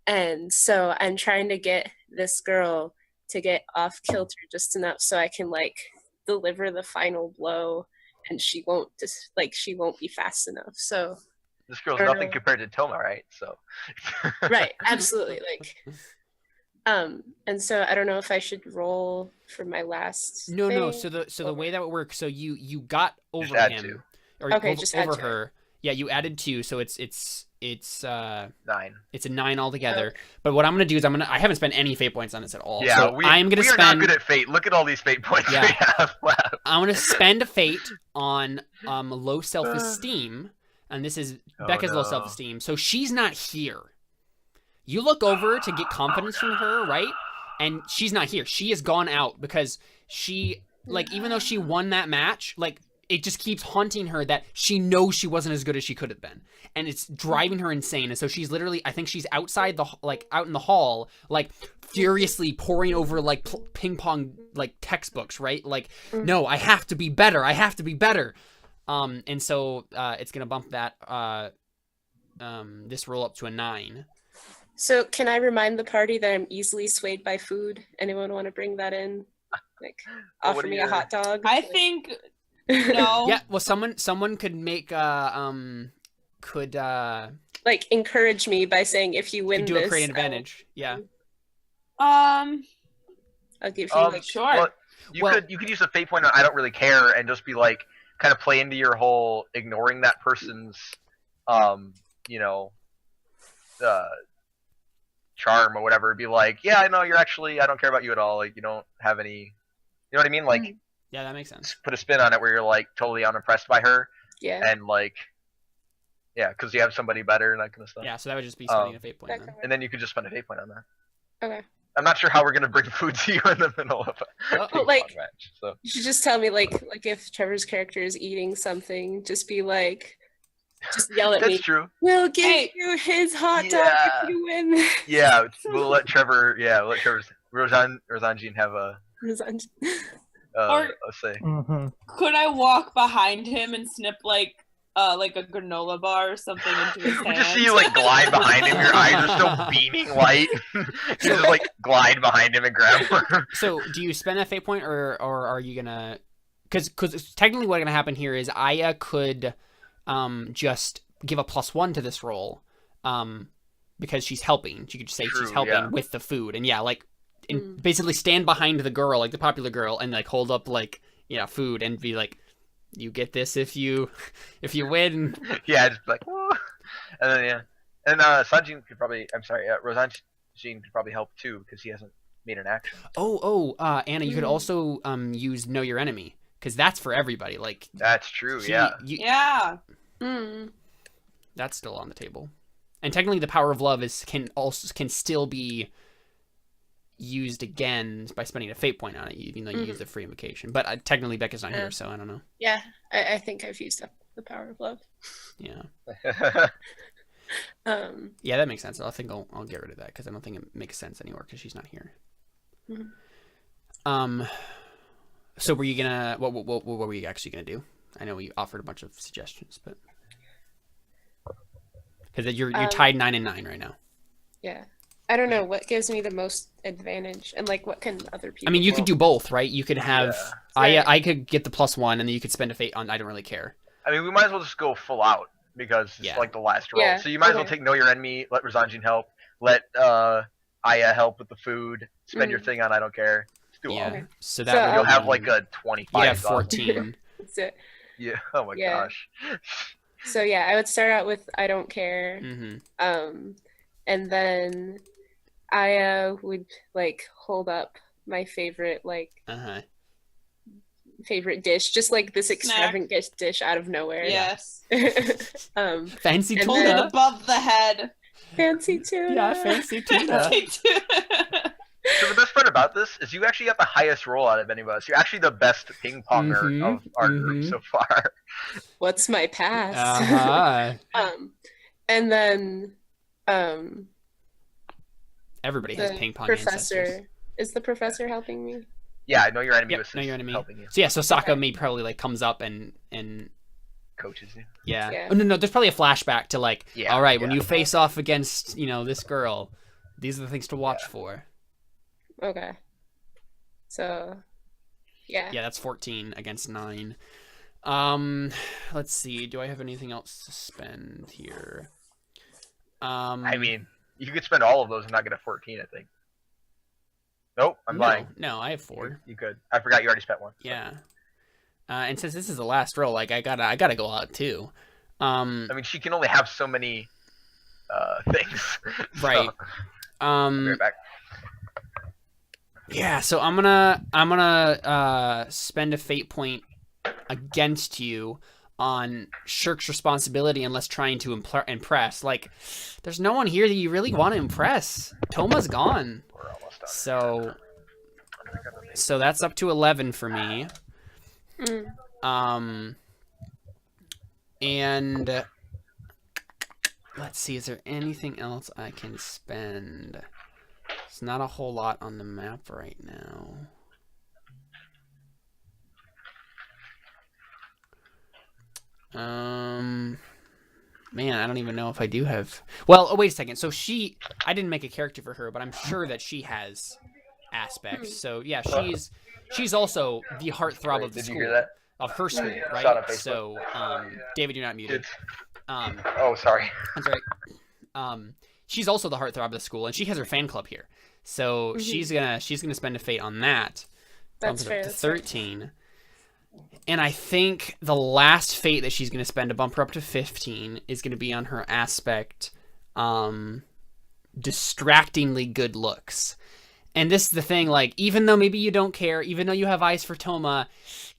Speaker 6: And so I'm trying to get this girl to get off kilter just enough so I can like deliver the final blow, and she won't be fast enough. So
Speaker 4: this girl's nothing compared to Toma, right? So
Speaker 6: right, absolutely. Like and so I don't know if I should roll for my last
Speaker 2: No. So the way that would work, so you got over him or over her. Yeah, you added 2, so it's
Speaker 4: 9.
Speaker 2: It's a 9 altogether. But what I'm gonna do is I haven't spent any fate points on this at all.
Speaker 4: Yeah,
Speaker 2: so I'm gonna spend. We are
Speaker 4: not good at fate. Look at all these fate points we have left.
Speaker 2: I'm gonna spend a fate on low self-esteem, and this is Becca's low self-esteem. So she's not here. You look over to get confidence from her, right? And she's not here. She has gone out because she, like, even though she won that match, like, it just keeps haunting her that she knows she wasn't as good as she could have been. And it's driving her insane. And so she's literally, I think she's outside out in the hall, like, furiously poring over, like, ping pong, like, textbooks, right? Like, no, I have to be better. I have to be better. And so it's going to bump that, this roll up to a 9.
Speaker 6: So can I remind the party that I'm easily swayed by food? Anyone want to bring that in? Like, offer me a hot dog?
Speaker 3: I think no.
Speaker 2: Yeah, well, someone could make like
Speaker 6: encourage me by saying if you win
Speaker 2: do
Speaker 6: this,
Speaker 2: create an advantage. Yeah.
Speaker 6: I'll give you
Speaker 3: sure.
Speaker 4: Well, you could use a fate point on I don't really care and just be like kind of play into your whole ignoring that person's charm or whatever. Be like, yeah, I know you're actually, I don't care about you at all. Like, you don't have any, you know what I mean? Like,
Speaker 2: yeah, that makes sense.
Speaker 4: Put a spin on it where you're like totally unimpressed by her.
Speaker 6: Yeah.
Speaker 4: And like, yeah, because you have somebody better and that kind of stuff.
Speaker 2: Yeah, so that would just be spending a fate point.
Speaker 4: And then you could just spend a fate point on that.
Speaker 6: Okay.
Speaker 4: I'm not sure how we're gonna bring food to you in the middle of a ping pong match. So
Speaker 6: you should just tell me like if Trevor's character is eating something, just be like. Just yell at me.
Speaker 4: That's true.
Speaker 6: We'll give you his hot dog if you win.
Speaker 4: Yeah, we'll let Trevor. Yeah, we'll let Trevor's Rosanjin have a say.
Speaker 3: Could I walk behind him and snip like a granola bar or something into his hand?
Speaker 4: We just see you like glide behind him. Your eyes are still beaming light. You just like glide behind him and grab her.
Speaker 2: So, do you spend that fate point, or are you gonna? Because technically, what's gonna happen here is Aya could. Just give a +1 to this roll, because she's helping. She could just say she's helping with the food, and basically stand behind the girl, like the popular girl, and like hold up like food and be like, you get this if you win.
Speaker 4: Yeah, just like, whoa. And then and Sanjin could probably. I'm sorry, Rosanjin could probably help too because he hasn't made an action.
Speaker 2: Anna, you could also use Know Your Enemy. because that's for everybody. Like
Speaker 4: that's true.
Speaker 3: Yeah.
Speaker 2: That's still on the table, and technically, the power of love can still be used again by spending a fate point on it, even though you use the free invocation. But technically, Becca's not here, so I don't know.
Speaker 6: Yeah, I think I've used up the power of love.
Speaker 2: Yeah. Yeah, that makes sense. I think I'll get rid of that because I don't think it makes sense anymore because she's not here. So were you gonna what were you actually gonna do? I know we offered a bunch of suggestions, but because you're tied 9 and 9 right now.
Speaker 6: Yeah. I don't know what gives me the most advantage, and like what can other people.
Speaker 2: I mean, you could do both, right? You could have I could get the +1, and then you could spend a fate on I don't really care.
Speaker 4: I mean, we might as well just go full out because it's like the last roll.
Speaker 6: Yeah.
Speaker 4: So you might as well take Know Your Enemy, let Razanjin help, let Aya help with the food, spend your thing on I don't care. Let's do all.
Speaker 2: So that
Speaker 4: you'll have like a 25.
Speaker 2: Yeah, 14.
Speaker 6: That's it.
Speaker 4: Yeah. Oh my gosh.
Speaker 6: So yeah, I would start out with I don't care. And then Aya would like hold up my favorite favorite dish, just like this extravagant dish out of nowhere.
Speaker 3: Yes.
Speaker 2: Fancy tuna.
Speaker 3: Hold it above the head.
Speaker 6: Fancy tuna.
Speaker 2: Yeah, fancy tuna.
Speaker 4: So the best part about this is you actually got the highest roll out of any of us. You're actually the best ping ponger of our group so far.
Speaker 6: What's my pass? And then
Speaker 2: everybody has ping pong
Speaker 6: professor
Speaker 2: ancestors.
Speaker 6: Is the professor helping me?
Speaker 4: Yeah, I know your enemy.
Speaker 2: Know your enemy.
Speaker 4: Helping you.
Speaker 2: So yeah, so Sokka maybe probably like comes up and
Speaker 4: coaches you.
Speaker 2: Yeah. Oh, no, there's probably a flashback to like, all right, when you face off against, this girl, these are the things to watch for.
Speaker 6: Okay. So, yeah.
Speaker 2: Yeah, that's 14 against 9. Let's see. Do I have anything else to spend here?
Speaker 4: I mean, you could spend all of those and not get a 14, I think. Nope, I'm lying.
Speaker 2: No, I have 4.
Speaker 4: You could. I forgot you already spent 1.
Speaker 2: Yeah. And since this is the last roll, like I gotta go out too.
Speaker 4: I mean, she can only have so many things.
Speaker 2: Right.
Speaker 4: I'll be right back.
Speaker 2: Yeah, so I'm gonna spend a fate point against you on Shirk's responsibility unless trying to impress. Like, there's no one here that you really want to impress. Toma's gone.
Speaker 4: We're almost done.
Speaker 2: So that's up to 11 for me. And let's see, is there anything else I can spend? It's not a whole lot on the map right now. Man, I don't even know if I do have. Well, wait a second. So I didn't make a character for her, but I'm sure that she has aspects. So yeah, she's also the heartthrob of the school.
Speaker 4: Did you hear that?
Speaker 2: Of her school, right? So, David, you're not muted.
Speaker 4: Oh, sorry.
Speaker 2: That's right. She's also the heartthrob of the school, and she has her fan club here. So she's gonna spend a fate on that.
Speaker 6: That's fair.
Speaker 2: To 13. And I think the last fate that she's gonna spend to bump her up to 15 is gonna be on her aspect, distractingly good looks. And this is the thing, like, even though maybe you don't care, even though you have eyes for Toma,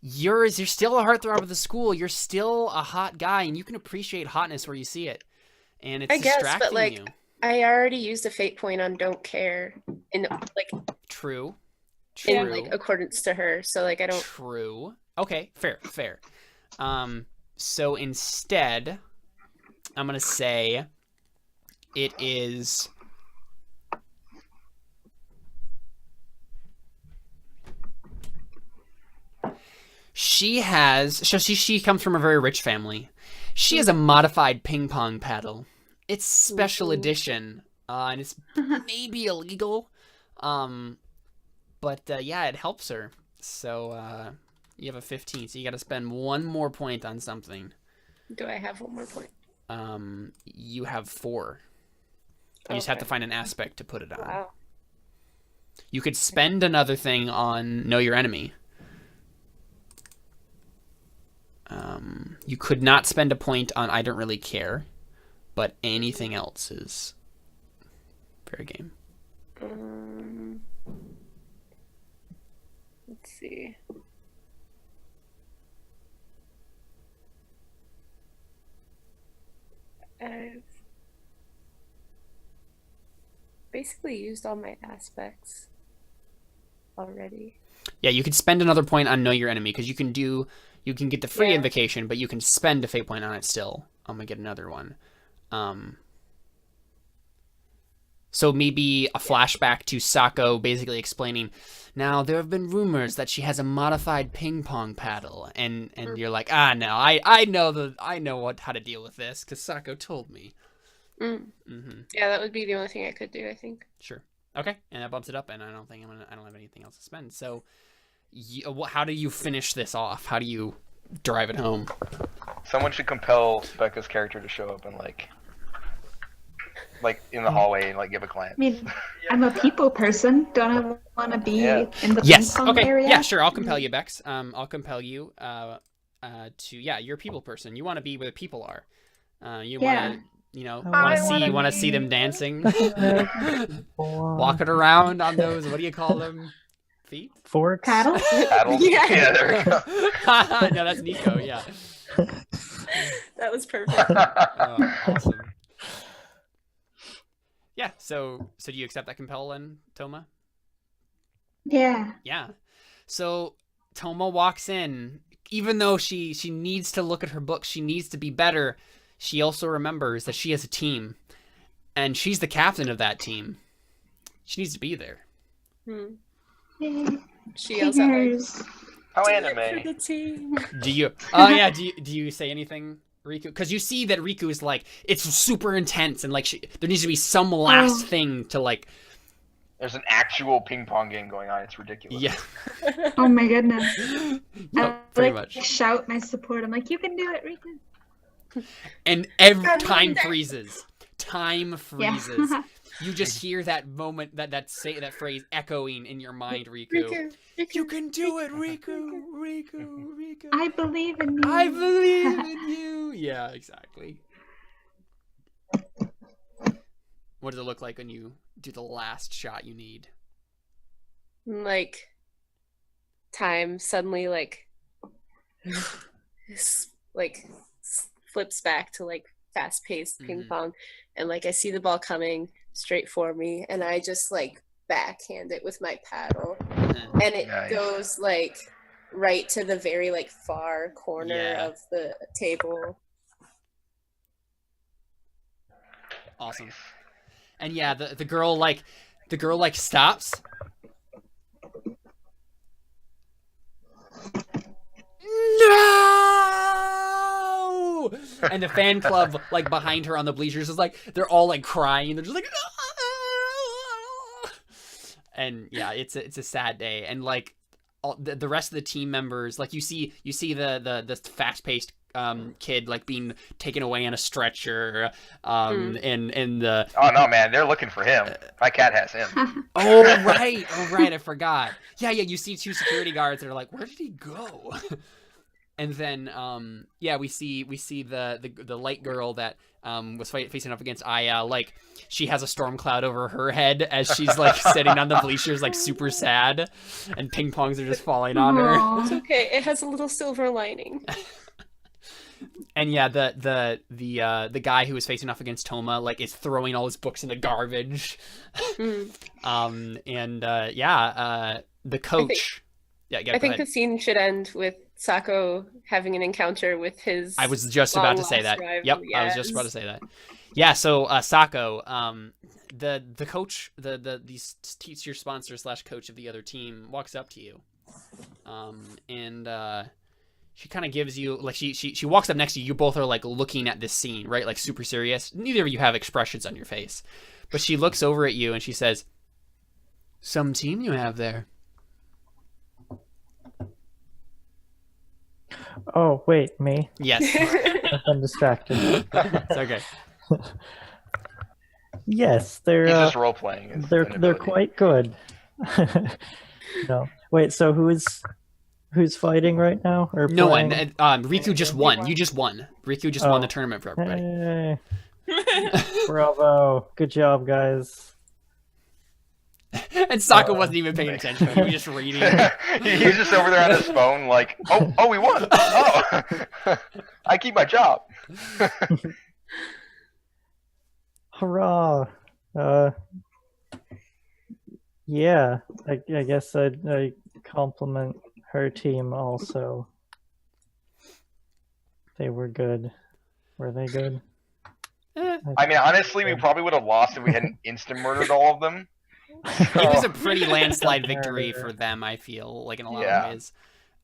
Speaker 2: you're still a heartthrob of the school. You're still a hot guy, and you can appreciate hotness where you see it. And it's distracting
Speaker 6: but
Speaker 2: you.
Speaker 6: I already used a fate point on don't care in like
Speaker 2: True.
Speaker 6: in like accordance to her. So like I don't.
Speaker 2: True. Okay. Fair. So instead, I'm gonna say it is. She comes from a very rich family. She has a modified ping pong paddle. It's special edition, and it's maybe illegal, but yeah, it helps her. So you have a 15, so you got to spend 1 more point on something.
Speaker 6: Do I have 1 more point?
Speaker 2: You have 4. You just have to find an aspect to put it on.
Speaker 6: Wow.
Speaker 2: You could spend another thing on Know Your Enemy. You could not spend a point on I Don't Really Care, but anything else is fair game.
Speaker 6: Let's see. I've basically used all my aspects already.
Speaker 2: Yeah, you could spend another point on know your enemy because you can get the free invocation, but you can spend a fate point on it still. I'm gonna get another one. So maybe a flashback to Sako basically explaining, now there have been rumors that she has a modified ping pong paddle, and you're like, no, I know how to deal with this because Sako told me.
Speaker 6: Yeah, that would be the only thing I could do, I think.
Speaker 2: Sure. Okay, and that bumps it up, and I don't have anything else to spend. So, how do you finish this off? How do you drive it home?
Speaker 4: Someone should compel Becca's character to show up and like in the hallway and like give a glance.
Speaker 5: I mean, I'm a people person. Don't I want to be in the ping pong
Speaker 2: okay.
Speaker 5: area?
Speaker 2: Yeah, sure. I'll compel you, Bex. I'll compel you you're a people person. You want to be where the people are. You want to see them dancing, walking around on those. What do you call them? Feet?
Speaker 1: Forks?
Speaker 5: Paddles?
Speaker 4: Paddles? Yeah, there we go.
Speaker 2: No, that's Nico. Yeah.
Speaker 6: That was perfect.
Speaker 2: Awesome. Yeah. So do you accept that compel then, Toma?
Speaker 5: Yeah.
Speaker 2: Yeah. So Toma walks in, even though she needs to look at her book, she needs to be better. She also remembers that she has a team, and she's the captain of that team. She needs to be there.
Speaker 6: She yells at me.
Speaker 4: How anime?
Speaker 6: For the team.
Speaker 2: Do you? Oh yeah. Do you say anything, Riku? Because you see that Riku is like, it's super intense, and like there needs to be some last thing to like.
Speaker 4: There's an actual ping pong game going on. It's ridiculous.
Speaker 2: Yeah.
Speaker 5: Oh my goodness.
Speaker 2: Pretty
Speaker 5: I
Speaker 2: much.
Speaker 5: shout my support. I'm like, you can do it, Riku.
Speaker 2: And every time freezes. Time freezes.
Speaker 5: Yeah.
Speaker 2: You just hear that moment, that phrase echoing in your mind, Riku. You can do it, Riku. Riku.
Speaker 5: I believe in you.
Speaker 2: I believe in you. Yeah, exactly. What does it look like when you do the last shot you need?
Speaker 6: Like, time suddenly flips back to like fast-paced ping pong, and like I see the ball coming straight for me, and I just like backhand it with my paddle, and it goes like right to the very like far corner of the table.
Speaker 2: Awesome. And yeah, the girl stops. No! And the fan club like behind her on the bleachers is like, they're all like crying. They're just like, and yeah, it's a sad day. And like the rest of the team members, like you see the fast paced kid like being taken away on a stretcher, and the
Speaker 4: oh no man, they're looking for him. My cat has him.
Speaker 2: oh right, I forgot. Yeah, you see two security guards that are like, where did he go? And then we see the light girl that was facing up against Aya, like she has a storm cloud over her head as she's like sitting on the bleachers like super sad, and ping pongs are just falling on her.
Speaker 6: It's okay, it has a little silver lining.
Speaker 2: And yeah, the guy who was facing off against Toma like is throwing all his books in the garbage. The coach.
Speaker 6: I think the scene should end with Sako having an encounter with his.
Speaker 2: I was just about to say that.
Speaker 6: Rival.
Speaker 2: Yep, yes. I was just about to say that. Yeah, so Sako, the coach, the teacher sponsor / coach of the other team walks up to you, and she kind of gives you like she walks up next to you. You both are like looking at this scene, right? Like super serious. Neither of you have expressions on your face, but she looks over at you and she says, "Some team you have there."
Speaker 1: Oh, wait, me?
Speaker 2: Yes.
Speaker 1: I'm distracted.
Speaker 2: It's okay.
Speaker 1: Yes, they're
Speaker 4: He's just role playing.
Speaker 1: They're quite good. No. Wait, so who's fighting right now? Or
Speaker 2: no
Speaker 1: playing?
Speaker 2: one. Riku just won. You just won. Riku just won the tournament for everybody.
Speaker 1: Hey. Bravo. Good job, guys.
Speaker 2: And Sako wasn't even paying attention. He was just reading.
Speaker 4: He was just over there on his phone like, oh, we won. Oh, I keep my job.
Speaker 1: Hurrah! Yeah, I guess I compliment her team also. They were good. Were they good?
Speaker 4: I mean, honestly, we probably would have lost if we hadn't instant-murdered all of them.
Speaker 2: It was a pretty landslide victory for them, I feel, like in a lot of ways.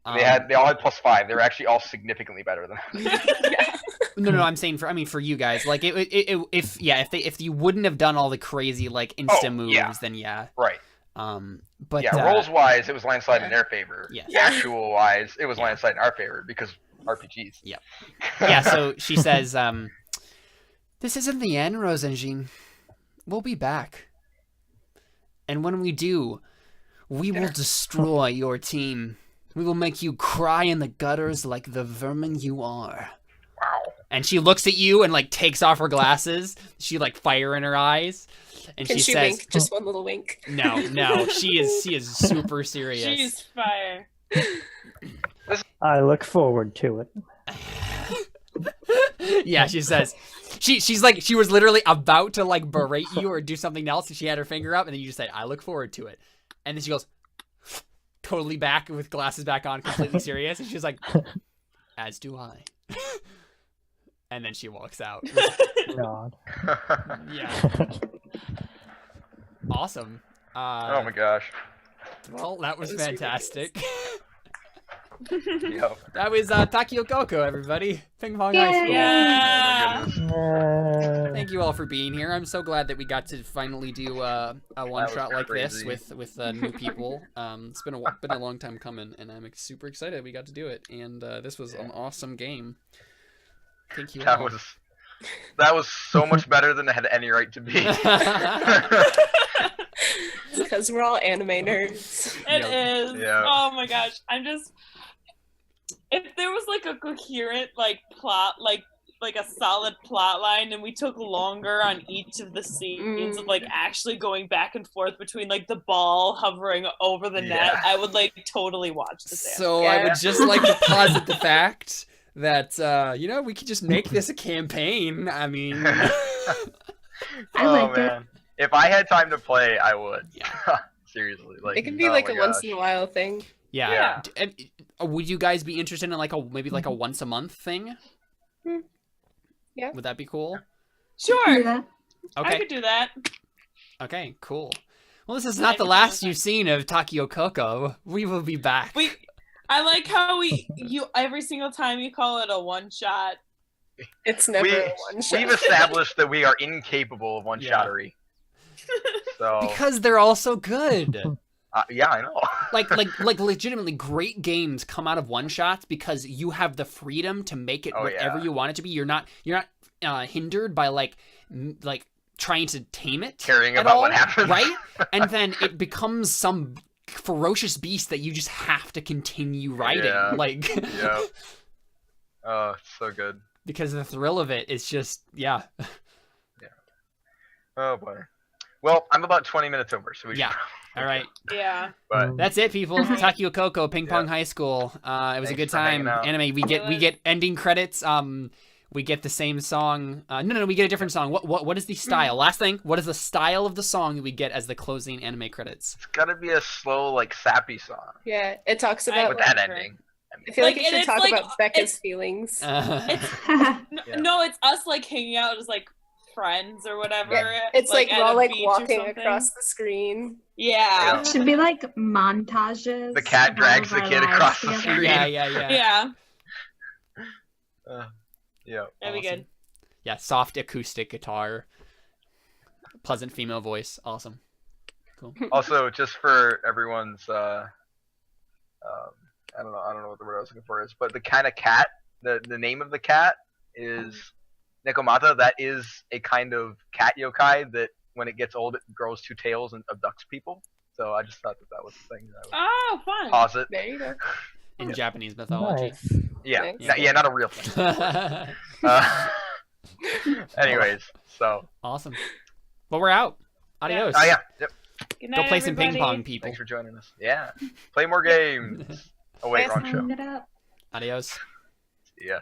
Speaker 4: They all had +5. They were actually all significantly better than us.
Speaker 2: No, I'm saying for you guys, like if you wouldn't have done all the crazy like instant moves, then yeah.
Speaker 4: Right.
Speaker 2: But
Speaker 4: rolls wise, it was landslide in their favor.
Speaker 2: Yes.
Speaker 4: Actual wise, it was landslide in our favor because RPGs.
Speaker 2: Yep. Yeah. So she says, "This isn't the end, Rosengine. We'll be back, and when we do, we will destroy your team. We will make you cry in the gutters like the vermin you are."
Speaker 4: Wow.
Speaker 2: And she looks at you and like takes off her glasses. She like fire in her eyes, and
Speaker 6: Can
Speaker 2: she
Speaker 6: she
Speaker 2: says,
Speaker 6: wink? Just one little wink.
Speaker 2: No, she is super serious.
Speaker 3: She's fire.
Speaker 1: I look forward to it.
Speaker 2: Yeah, she says, she's like, she was literally about to like berate you or do something else, and she had her finger up, and then you just say, "I look forward to it," and then she goes totally back with glasses back on, completely serious, and she's like, "As do I." And then she walks out.
Speaker 1: God.
Speaker 2: Yeah. Awesome.
Speaker 4: Oh my gosh.
Speaker 2: Well, that was fantastic.
Speaker 4: Yep.
Speaker 2: That was Takio Koko, everybody. Ping Pong High School.
Speaker 3: Yeah.
Speaker 4: Oh
Speaker 2: Thank you all for being here. I'm so glad that we got to finally do a one shot like this with new people. It's been a long time coming, and I'm super excited we got to do it. And this was an awesome game. Thank you.
Speaker 4: That was so much better than it had any right to be.
Speaker 6: Because we're all anime nerds.
Speaker 3: It is.
Speaker 4: Yeah.
Speaker 3: Oh my gosh. I'm just. If there was like a coherent like plot, like a solid plot line, and we took longer on each of the scenes of like actually going back and forth between like the ball hovering over the net, I would like totally watch this.
Speaker 2: So I would just like to posit the fact that we could just make this a campaign. I mean,
Speaker 4: man. If I had time to play, I would.
Speaker 2: Yeah.
Speaker 4: Seriously, like
Speaker 6: It could be like a once in a while thing.
Speaker 2: Yeah. And, would you guys be interested in like maybe a once a month thing?
Speaker 6: Yeah.
Speaker 2: Would that be cool?
Speaker 3: Sure.
Speaker 5: Yeah.
Speaker 2: Okay.
Speaker 3: I could do that.
Speaker 2: Okay, cool. Well, this is not the last you've seen of Takio Koko. We will be back.
Speaker 3: I like how you every single time you call it a one shot.
Speaker 6: It's never a one shot.
Speaker 4: We've established that we are incapable of one-shottery. So
Speaker 2: because they're all so good.
Speaker 4: Yeah, I know.
Speaker 2: like legitimately great games come out of one shots because you have the freedom to make it whatever you want it to be. You're not hindered by like trying to tame it,
Speaker 4: caring about what happens,
Speaker 2: right? And then it becomes some ferocious beast that you just have to continue riding.
Speaker 4: Yeah. Oh, it's so good.
Speaker 2: Because the thrill of it is just Yeah.
Speaker 4: Oh boy. Well, I'm about 20 minutes over, so we should.
Speaker 2: All right.
Speaker 3: Yeah.
Speaker 4: But
Speaker 2: that's it, people. Takio Koko, Ping Pong High School. It was a good time. Anime. We get ending credits. We get the same song. No, we get a different song. What is the style? Last thing. What is the style of the song we get as the closing anime credits?
Speaker 4: It's gotta be a slow, like sappy song.
Speaker 6: Yeah, it talks about
Speaker 4: with that ending.
Speaker 6: I feel like it should talk about Becca's feelings.
Speaker 3: No, it's us like hanging out as like friends or whatever.
Speaker 6: Yeah. It's like we're all like walking across the screen.
Speaker 3: Yeah.
Speaker 5: It should be like montages.
Speaker 4: The cat drags the kid across the screen.
Speaker 2: Yeah.
Speaker 3: Yeah.
Speaker 4: Yeah.
Speaker 3: That'd be good.
Speaker 2: Yeah, soft acoustic guitar, pleasant female voice. Awesome. Cool.
Speaker 4: Also, just for everyone's, I don't know what the word I was looking for is, but the kind of cat, the name of the cat is Nekomata. That is a kind of cat yokai that when it gets old, it grows two tails and abducts people. So I just thought that was the thing.
Speaker 3: Oh, fun.
Speaker 4: Posit.
Speaker 6: There you go.
Speaker 2: In Japanese mythology.
Speaker 1: Nice.
Speaker 4: Yeah, not a real thing. Anyways, so.
Speaker 2: Awesome. Well, we're out. Adios.
Speaker 4: Oh, yeah. Yep.
Speaker 3: Good
Speaker 2: Go
Speaker 3: night,
Speaker 2: play some ping
Speaker 3: everybody.
Speaker 2: pong, people.
Speaker 4: Thanks for joining us. Yeah. Play more games. Oh, wait, wrong show.
Speaker 2: Adios.
Speaker 4: Yeah.